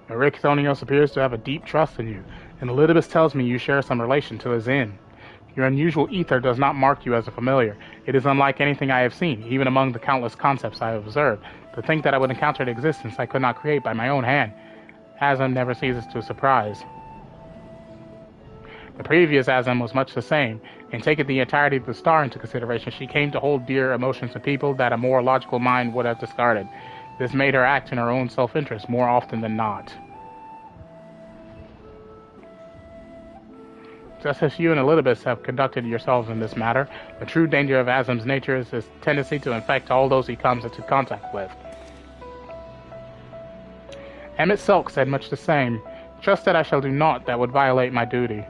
Ericthonios appears to have a deep trust in you, and Elidibus tells me you share some relation to his inn. Your unusual ether does not mark you as a familiar. It is unlike anything I have seen, even among the countless concepts I have observed. To think that I would encounter an existence I could not create by my own hand. Azam never ceases to surprise. The previous Azam was much the same, and taking the entirety of the star into consideration, she came to hold dear emotions to people that a more logical mind would have discarded. This made her act in her own self-interest more often than not. Just as you and Elidibus have conducted yourselves in this matter, the true danger of Azam's nature is his tendency to infect all those he comes into contact with. Emmett Silk said much the same. Trust that I shall do naught that would violate my duty.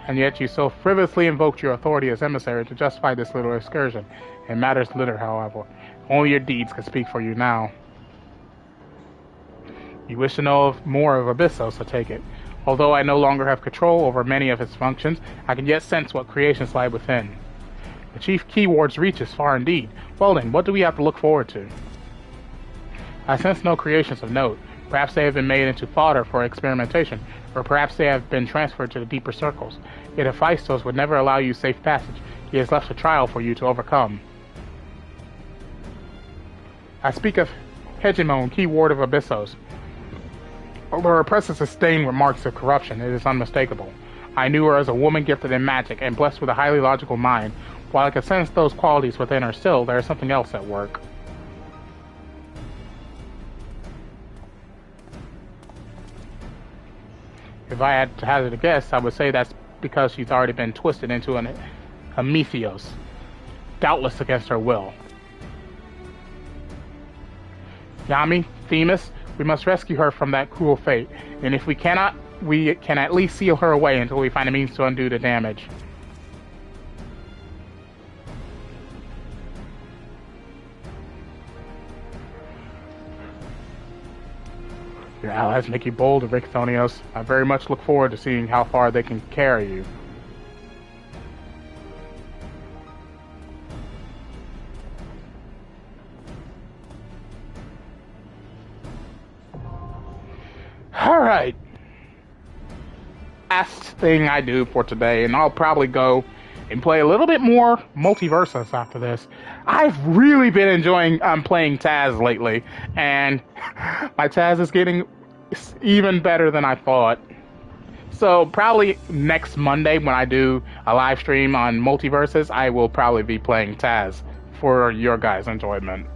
And yet you so frivolously invoked your authority as emissary to justify this little excursion. It matters little, however. Only your deeds can speak for you now. You wish to know more of Abyssos, I take it. Although I no longer have control over many of its functions, I can yet sense what creations lie within. The chief keyword's reach is far indeed. Well then, what do we have to look forward to? I sense no creations of note. Perhaps they have been made into fodder for experimentation, or perhaps they have been transferred to the deeper circles. Yet Hephaestus would never allow you safe passage. He has left a trial for you to overcome. I speak of Hegemon, keyword of Abyssos. Although her presence is stained with marks of corruption, it is unmistakable. I knew her as a woman gifted in magic and blessed with a highly logical mind. While I can sense those qualities within her still, there is something else at work. If I had to hazard a guess, I would say that's because she's already been twisted into a Mythios, doubtless against her will. Yami, Themis, we must rescue her from that cruel fate, and if we cannot, we can at least seal her away until we find a means to undo the damage. Your allies make you bold, Ericthonios. I very much look forward to seeing how far they can carry you. Alright. Last thing I do for today, and I'll probably go and play a little bit more Multiversus after this. I've really been enjoying playing Taz lately, and my Taz is getting even better than I thought. So probably next Monday when I do a live stream on Multiversus, I will probably be playing Taz for your guys' enjoyment.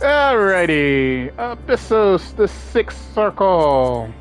Alrighty, Abyssos, the Sixth Circle.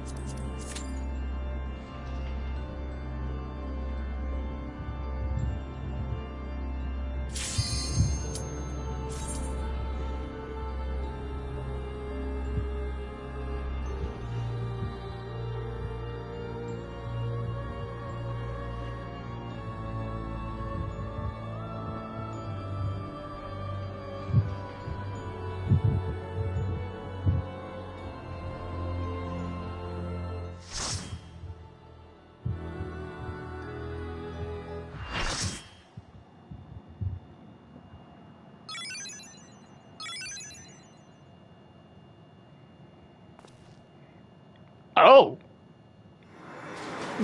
Oh.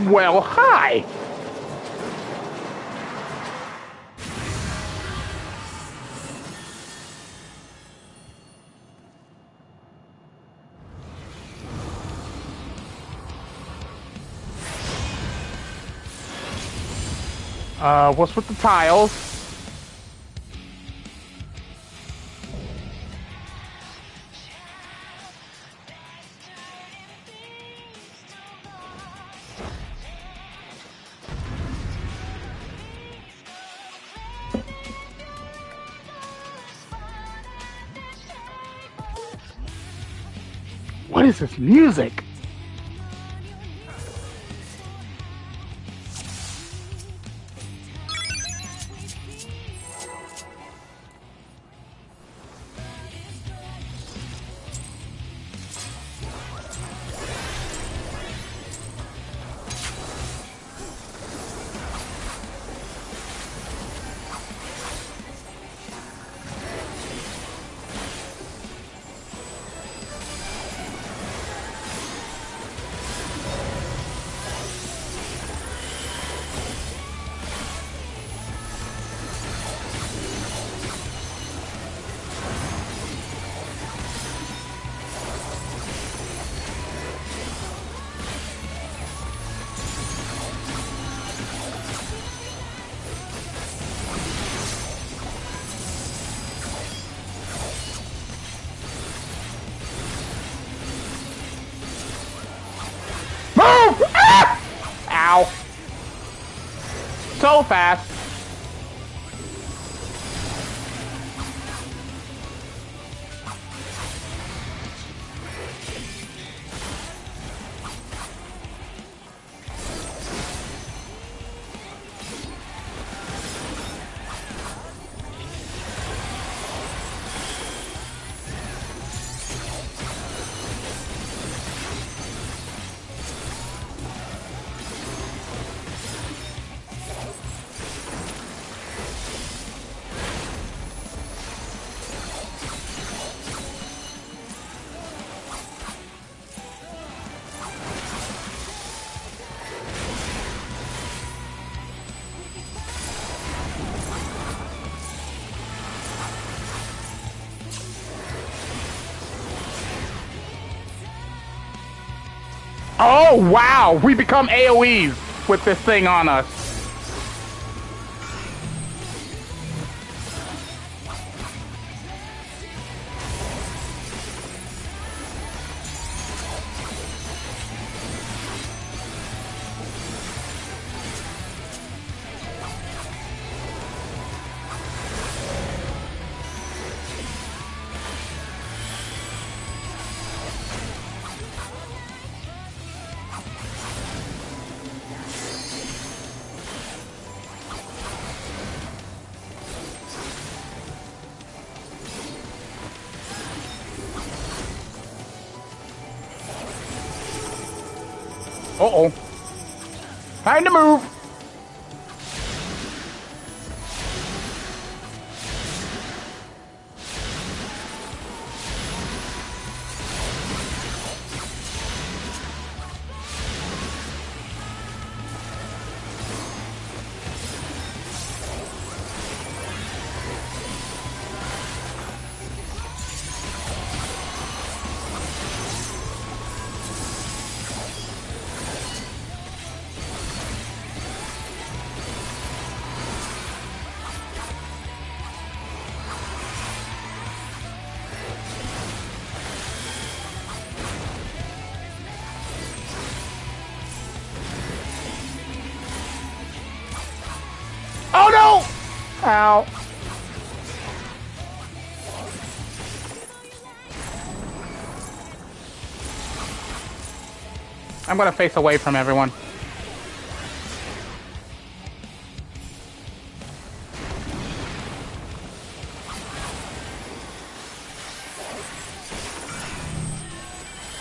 Well, hi. What's with the tiles? What is this music? Move! Ah! Ow. So fast. Oh, wow. We become AoEs with this thing on us. Uh-oh. Time to move. Oh no! Ow. I'm gonna face away from everyone.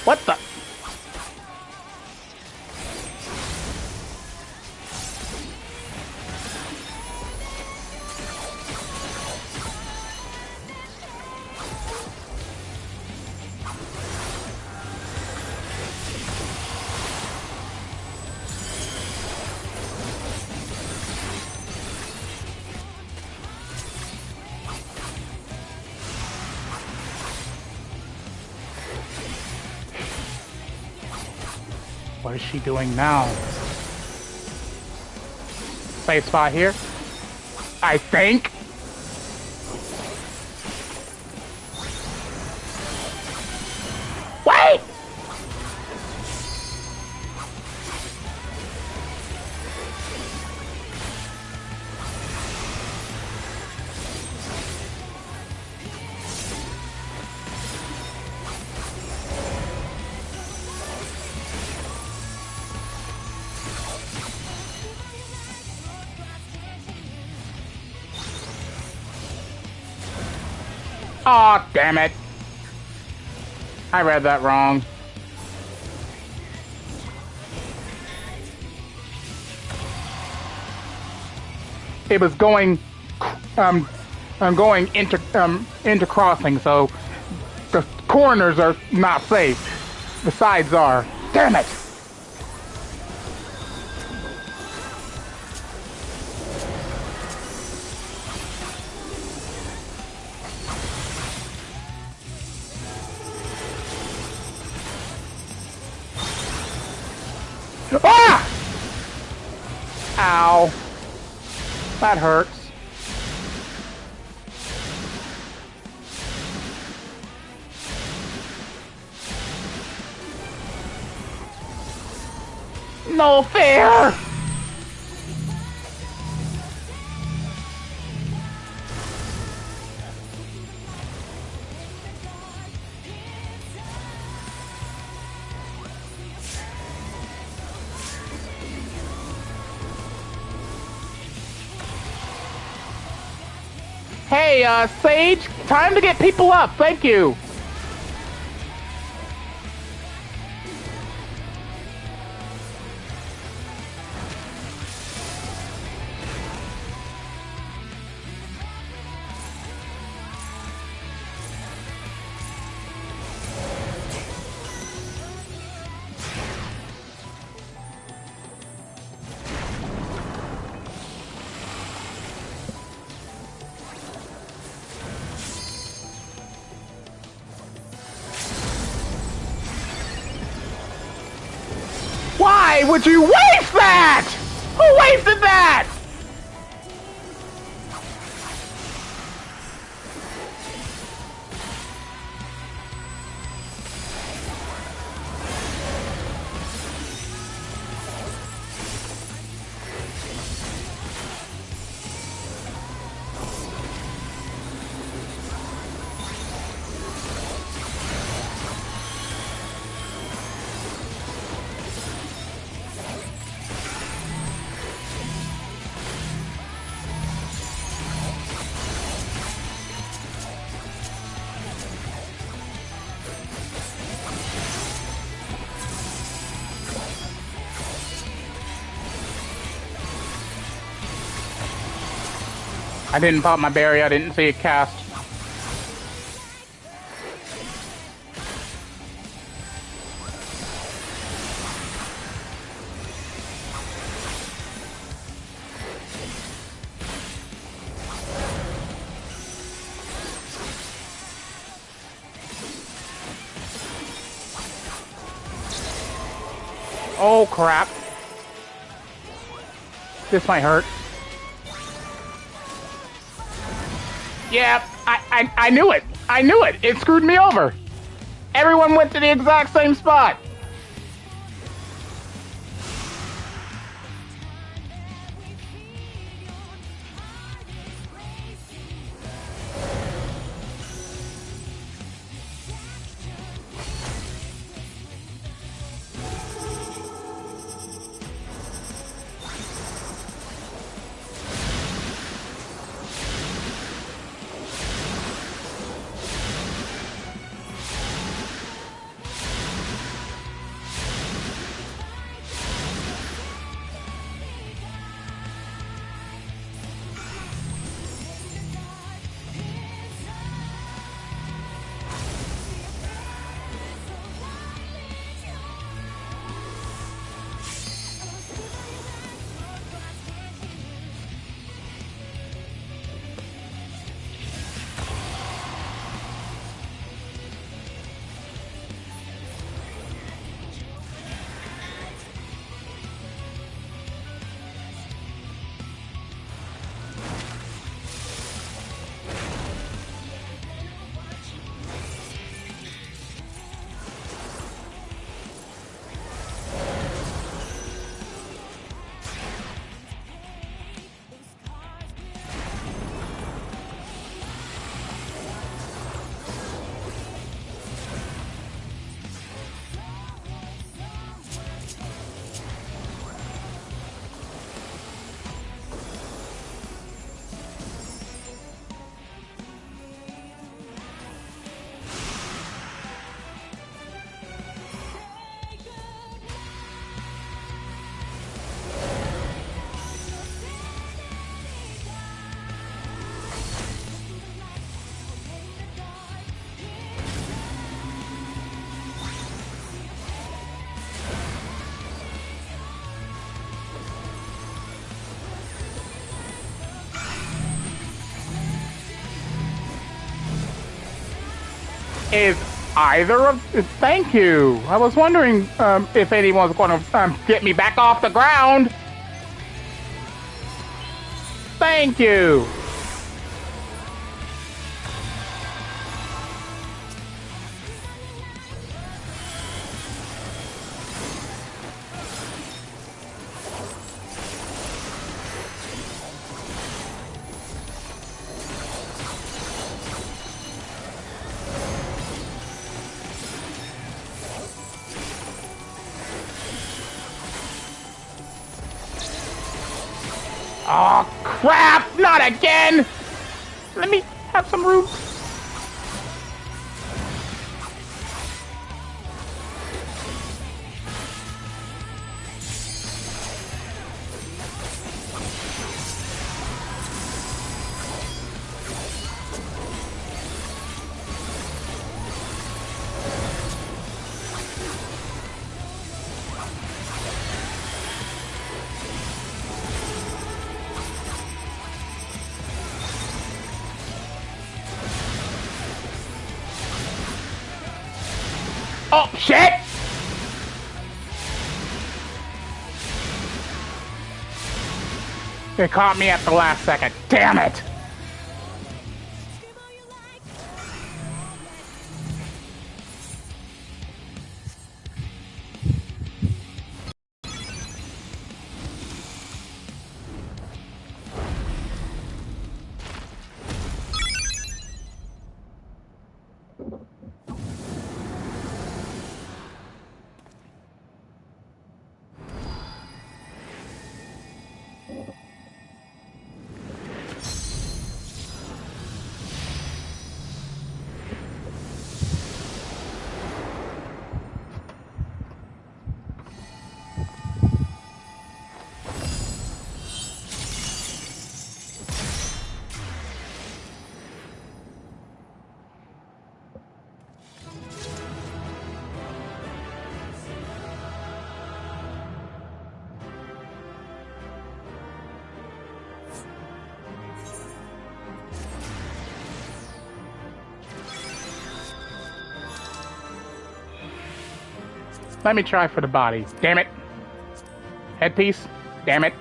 What the? What is she doing now? Safe spot here. I think. Wait! Aw, damn it. I read that wrong. It was going, going intercrossing, so the corners are not safe. The sides are. Damn it! Ah! Ow. That hurts. No fair! Hey, Sage, time to get people up. Thank you. Why would you waste that? Who wasted that? I didn't pop my berry, I didn't see it cast. Oh crap. This might hurt. Yeah, I knew it. I knew it. It screwed me over. Everyone went to the exact same spot. Is either of... Thank you. I was wondering if anyone's going to get me back off the ground. Thank you. Oh, crap! Not again! Let me have some room. Oh, shit! They caught me at the last second. Damn it! Let me try for the body. Damn it. Headpiece. Damn it.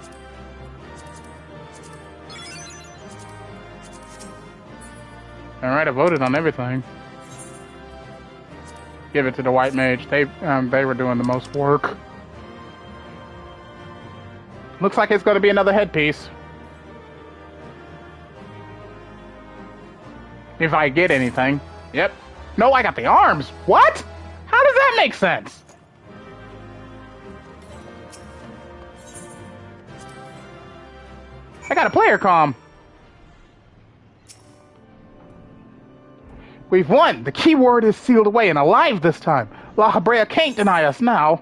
Alright, I voted on everything. Give it to the white mage. They were doing the most work. Looks like it's going to be another headpiece. If I get anything. Yep. No, I got the arms. What? How does that make sense? I got a player comm. We've won. The keyword is sealed away and alive this time. La Habrea can't deny us now.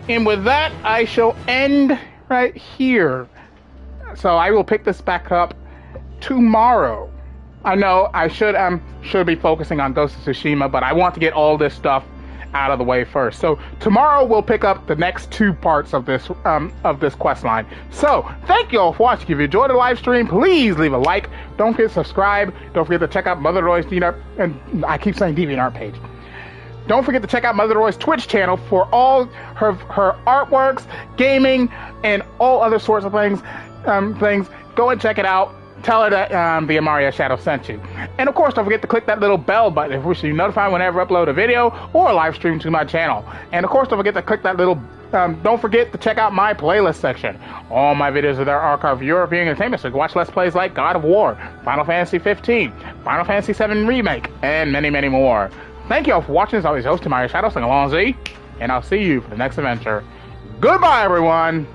And with that, I shall end right here. So I will pick this back up tomorrow. I know I should be focusing on Ghost of Tsushima, but I want to get all this stuff out of the way first. So tomorrow we'll pick up the next two parts of this quest line. So thank you all for watching. If you enjoyed the live stream, please leave a like. Don't forget to subscribe. Don't forget to check out Mother-Noroi's DeviantArt, and I keep saying DeviantArt page. Don't forget to check out Mother-Noroi's Twitch channel for all her artworks, gaming, and all other sorts of things. Go and check it out. Tell her that the Amaria Shadow sent you. And of course, don't forget to click that little bell button if you wish to be notified whenever I upload a video or a live stream to my channel. And of course, don't forget to click that little... don't forget to check out my playlist section. All my videos are there archived of European entertainment, so you can watch Let's Plays like God of War, Final Fantasy 15, Final Fantasy 7 Remake, and many, many more. Thank you all for watching. As always, host Tomoya Shadow, sing along Z, and I'll see you for the next adventure. Goodbye, everyone!